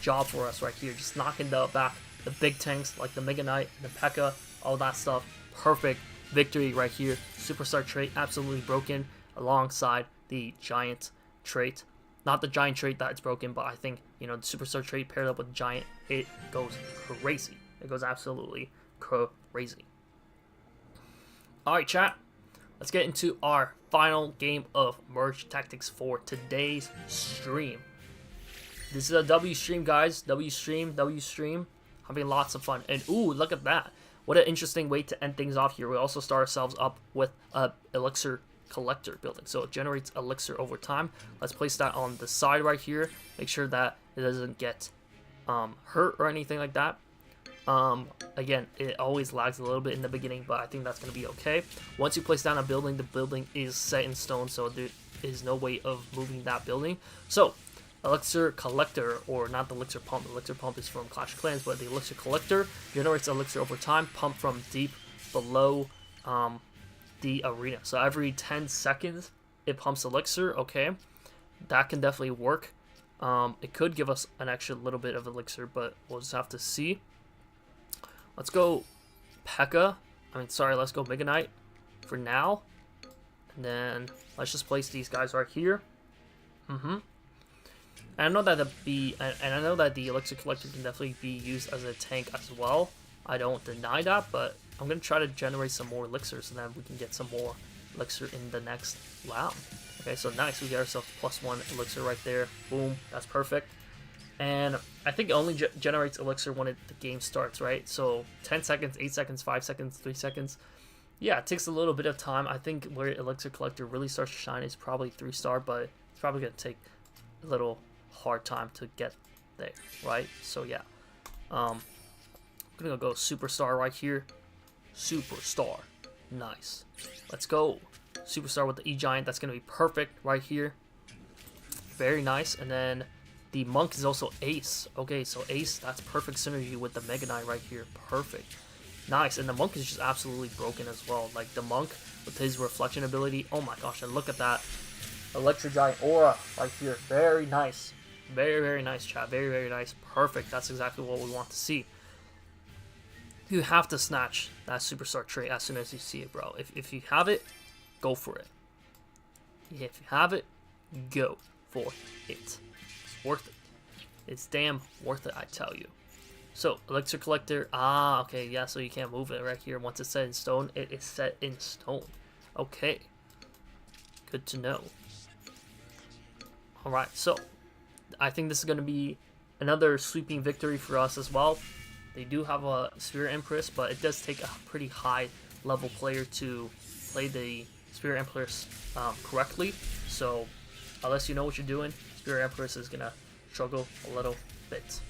job for us right here. Just knocking back the big tanks like the Mega Knight, the P.E.K.K.A, all that stuff. Perfect victory right here. Superstar trait absolutely broken alongside the giant trait. Not the giant trait that it's broken, but I think, you know, the superstar trait paired up with giant, it goes crazy. It goes absolutely crazy. Alright, chat. Let's get into our final game of Merge Tactics for today's stream. This is a W stream, guys. W stream. Having lots of fun. And ooh, look at that. What an interesting way to end things off here. We also start ourselves up with a elixir collector building, so it generates elixir over time. Let's place that on the side right here. Make sure that it doesn't get hurt or anything like that. Again, it always lags a little bit in the beginning, but I think that's going to be okay. Once you place down a building, the building is set in stone, so there is no way of moving that building. So elixir collector, or not the elixir pump. The elixir pump is from Clash of Clans, but the elixir collector generates elixir over time, pumped from deep below the arena. So every 10 seconds it pumps elixir. Okay, that can definitely work. It could give us an extra little bit of elixir, but we'll just have to see. Let's go P.E.K.K.A. Let's go Mega Knight for now, and then let's just place these guys right here. And I know that the elixir collector can definitely be used as a tank as well. I don't deny that, but I'm gonna try to generate some more elixir so that we can get some more elixir in the next round. Okay, so nice, we get ourselves +1 elixir right there. Boom, that's perfect. And I think it only generates elixir when the game starts, right? So 10 seconds, 8 seconds, 5 seconds, 3 seconds. Yeah, it takes a little bit of time. I think where elixir collector really starts to shine is probably 3-star, but it's probably gonna take a little hard time to get there, right? So yeah, I'm gonna go superstar right here. Superstar, nice. Let's go superstar with the E-Giant. That's gonna be perfect right here. Very nice. And then the monk is also ace. Okay, so ace, that's perfect synergy with the Mega Knight right here. Perfect, nice. And the monk is just absolutely broken as well. Like the monk with his reflection ability. Oh my gosh, and look at that Electro Giant aura right here. Very nice. Very nice, chat. Very nice. Perfect. That's exactly what we want to see. You have to snatch that superstar trait as soon as you see it, bro. If you have it, go for it. If you have it, go for it. It's worth it. It's damn worth it, I tell you. So, elixir collector. Ah, okay, yeah, so you can't move it right here. Once it's set in stone, it is set in stone. Okay. Good to know. Alright, so I think this is going to be another sweeping victory for us as well. They do have a Spirit Empress, but it does take a pretty high level player to play the Spirit Empress correctly. So unless you know what you're doing, Spirit Empress is going to struggle a little bit.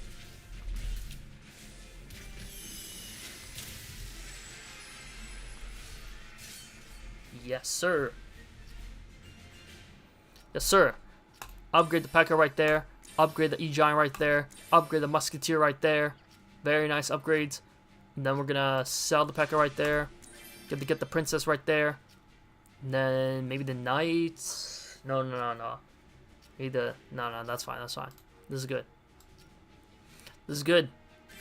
Yes, sir. Yes, sir. Upgrade the P.E.K.K.A right there. Upgrade the E-Giant right there. Upgrade the Musketeer right there. Very nice upgrades. And then we're gonna sell the P.E.K.K.A right there. Get the Princess right there. And then maybe the Knight. No. Need to, no, that's fine, that's fine. This is good. This is good.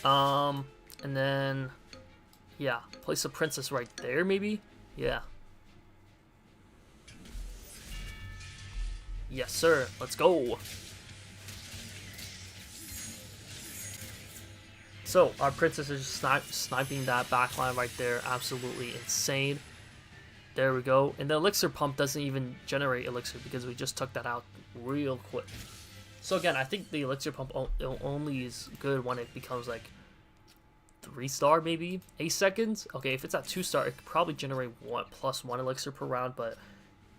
And then, yeah, place a princess right there, maybe? Yeah. Yes, sir. Let's go. So, our princess is sniping that backline right there. Absolutely insane. There we go. And the elixir pump doesn't even generate elixir because we just took that out real quick. So again, I think the elixir pump only is good when it becomes like 3-star, maybe 8 seconds. Okay, if it's at 2-star, it could probably generate +1 elixir per round, but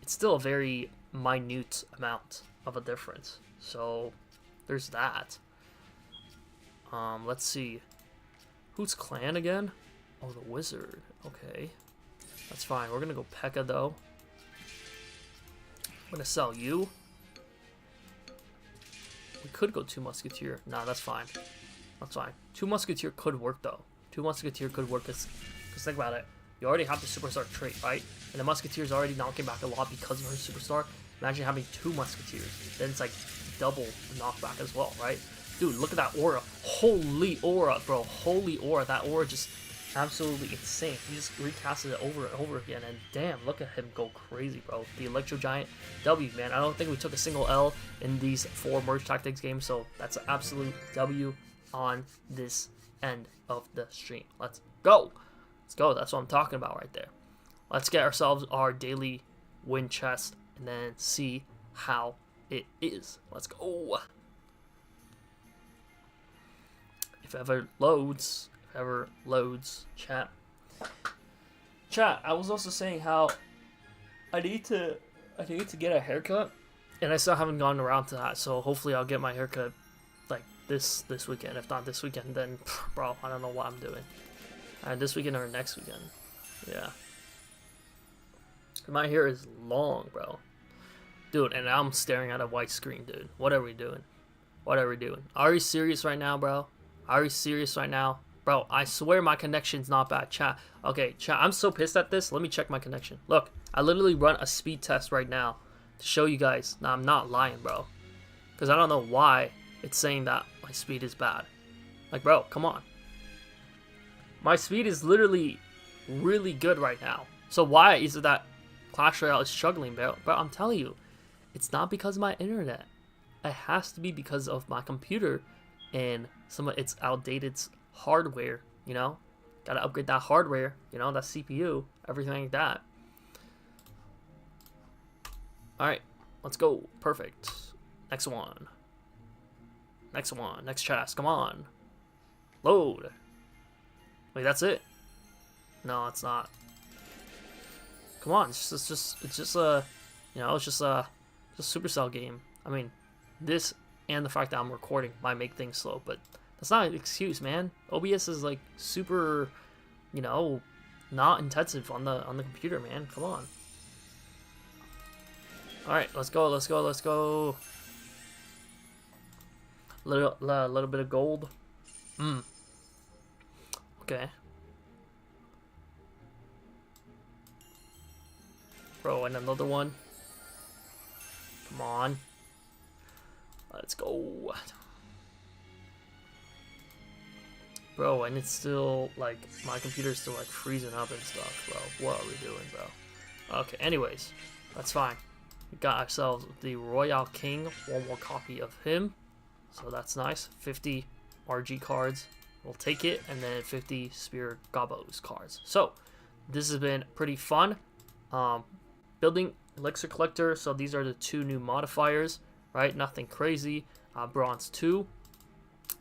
it's still a very minute amount of a difference. So there's that. Let's see. Who's clan again? Oh, the wizard. Okay. That's fine. We're gonna go P.E.K.K.A though. I'm gonna sell you. We could go 2 musketeer. Nah, that's fine. That's fine. 2 musketeer could work though. 2 musketeer could work because think about it. You already have the superstar trait, right? And the musketeer is already knocking back a lot because of her superstar. Imagine having 2 musketeers. Then it's like double the knockback as well, right? Dude, look at that aura. Holy aura, bro. Holy aura. That aura just absolutely insane. He just recasted it over and over again, and damn, look at him go crazy, bro. The Electro Giant W, man. I don't think we took a single L in these 4 merge tactics games, so that's an absolute W on this end of the stream. Let's go. Let's go. That's what I'm talking about right there. Let's get ourselves our daily win chest and then see how it is. Let's go. If ever loads, chat. Chat, I was also saying how I need to get a haircut, and I still haven't gone around to that. So hopefully I'll get my haircut like this weekend. If not this weekend, then bro, I don't know what I'm doing. This weekend or next weekend. Yeah. My hair is long, bro. Dude, and I'm staring at a white screen, dude. What are we doing? What are we doing? Are you serious right now, bro? Are you serious right now? Bro, I swear my connection's not bad. Chat. Okay, chat, I'm so pissed at this. Let me check my connection. Look, I literally run a speed test right now to show you guys. Now, I'm not lying, bro. Because I don't know why it's saying that my speed is bad. Like, bro, come on. My speed is literally really good right now. So why is it that Clash Royale is struggling, bro? But I'm telling you, it's not because of my internet. It has to be because of my computer and some of its outdated hardware, you know? Gotta upgrade that hardware, you know, that CPU, everything like that. Alright, let's go. Perfect. Next one. Next one. Next chest. Come on. Load. Wait, that's it? No, it's not. Come on, it's just a, you know, it's just a Supercell game. I mean, this and the fact that I'm recording might make things slow, but that's not an excuse, man. OBS is like super, you know, not intensive on the computer, man. Come on. All right, let's go. Let's go. Let's go. Little bit of gold. Okay. Bro, and another one. Come on. Let's go. Bro, and it's still, like, my computer's still, like, freezing up and stuff, bro. What are we doing, bro? Okay, anyways. That's fine. We got ourselves the Royal King. One more copy of him. So that's nice. 50 RG cards. We'll take it. And then 50 Spirit Gobos cards. So, this has been pretty fun. Building Elixir Collector. So, these are the 2 new modifiers. Right? Nothing crazy. Bronze 2.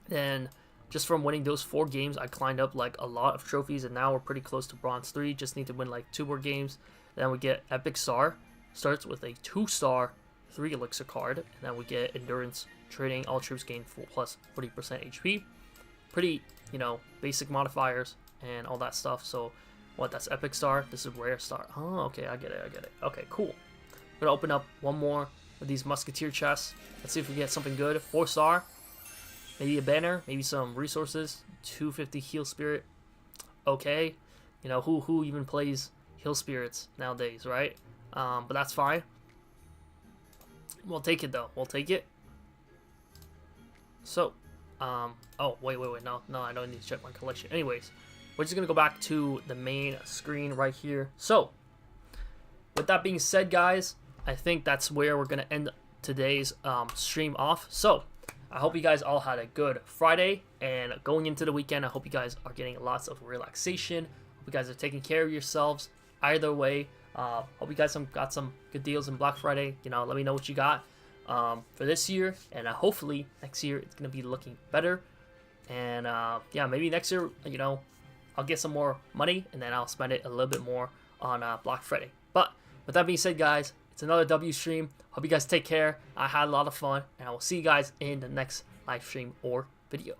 Then, just from winning those 4 games, I climbed up like a lot of trophies. And now we're pretty close to Bronze 3. Just need to win like 2 more games. Then we get Epic Star. Starts with a 2-star 3 Elixir card. And then we get Endurance Trading. All troops gain plus 40% HP. Pretty, you know, basic modifiers and all that stuff. So, what? That's Epic Star. This is Rare Star. Oh, okay. I get it. I get it. Okay, cool. I'm going to open up one more of these Musketeer chests. Let's see if we get something good. 4-star. Maybe a banner. Maybe some resources. 250 Heal Spirit. Okay. You know, who even plays Heal Spirits nowadays, right? But that's fine. We'll take it though. We'll take it. So, oh wait, no, I don't need to check my collection. Anyways, we're just gonna go back to the main screen right here. So, with that being said, guys, I think that's where we're gonna end today's stream off. So, I hope you guys all had a good Friday, and going into the weekend, I hope you guys are getting lots of relaxation. Hope you guys are taking care of yourselves. Either way, hope you guys got some good deals in Black Friday. You know, let me know what you got for this year, and hopefully next year it's gonna be looking better. And yeah, maybe next year, you know, I'll get some more money, and then I'll spend it a little bit more on Black Friday. But with that being said, guys, it's another W stream. Hope you guys take care. I had a lot of fun, and I will see you guys in the next live stream or video.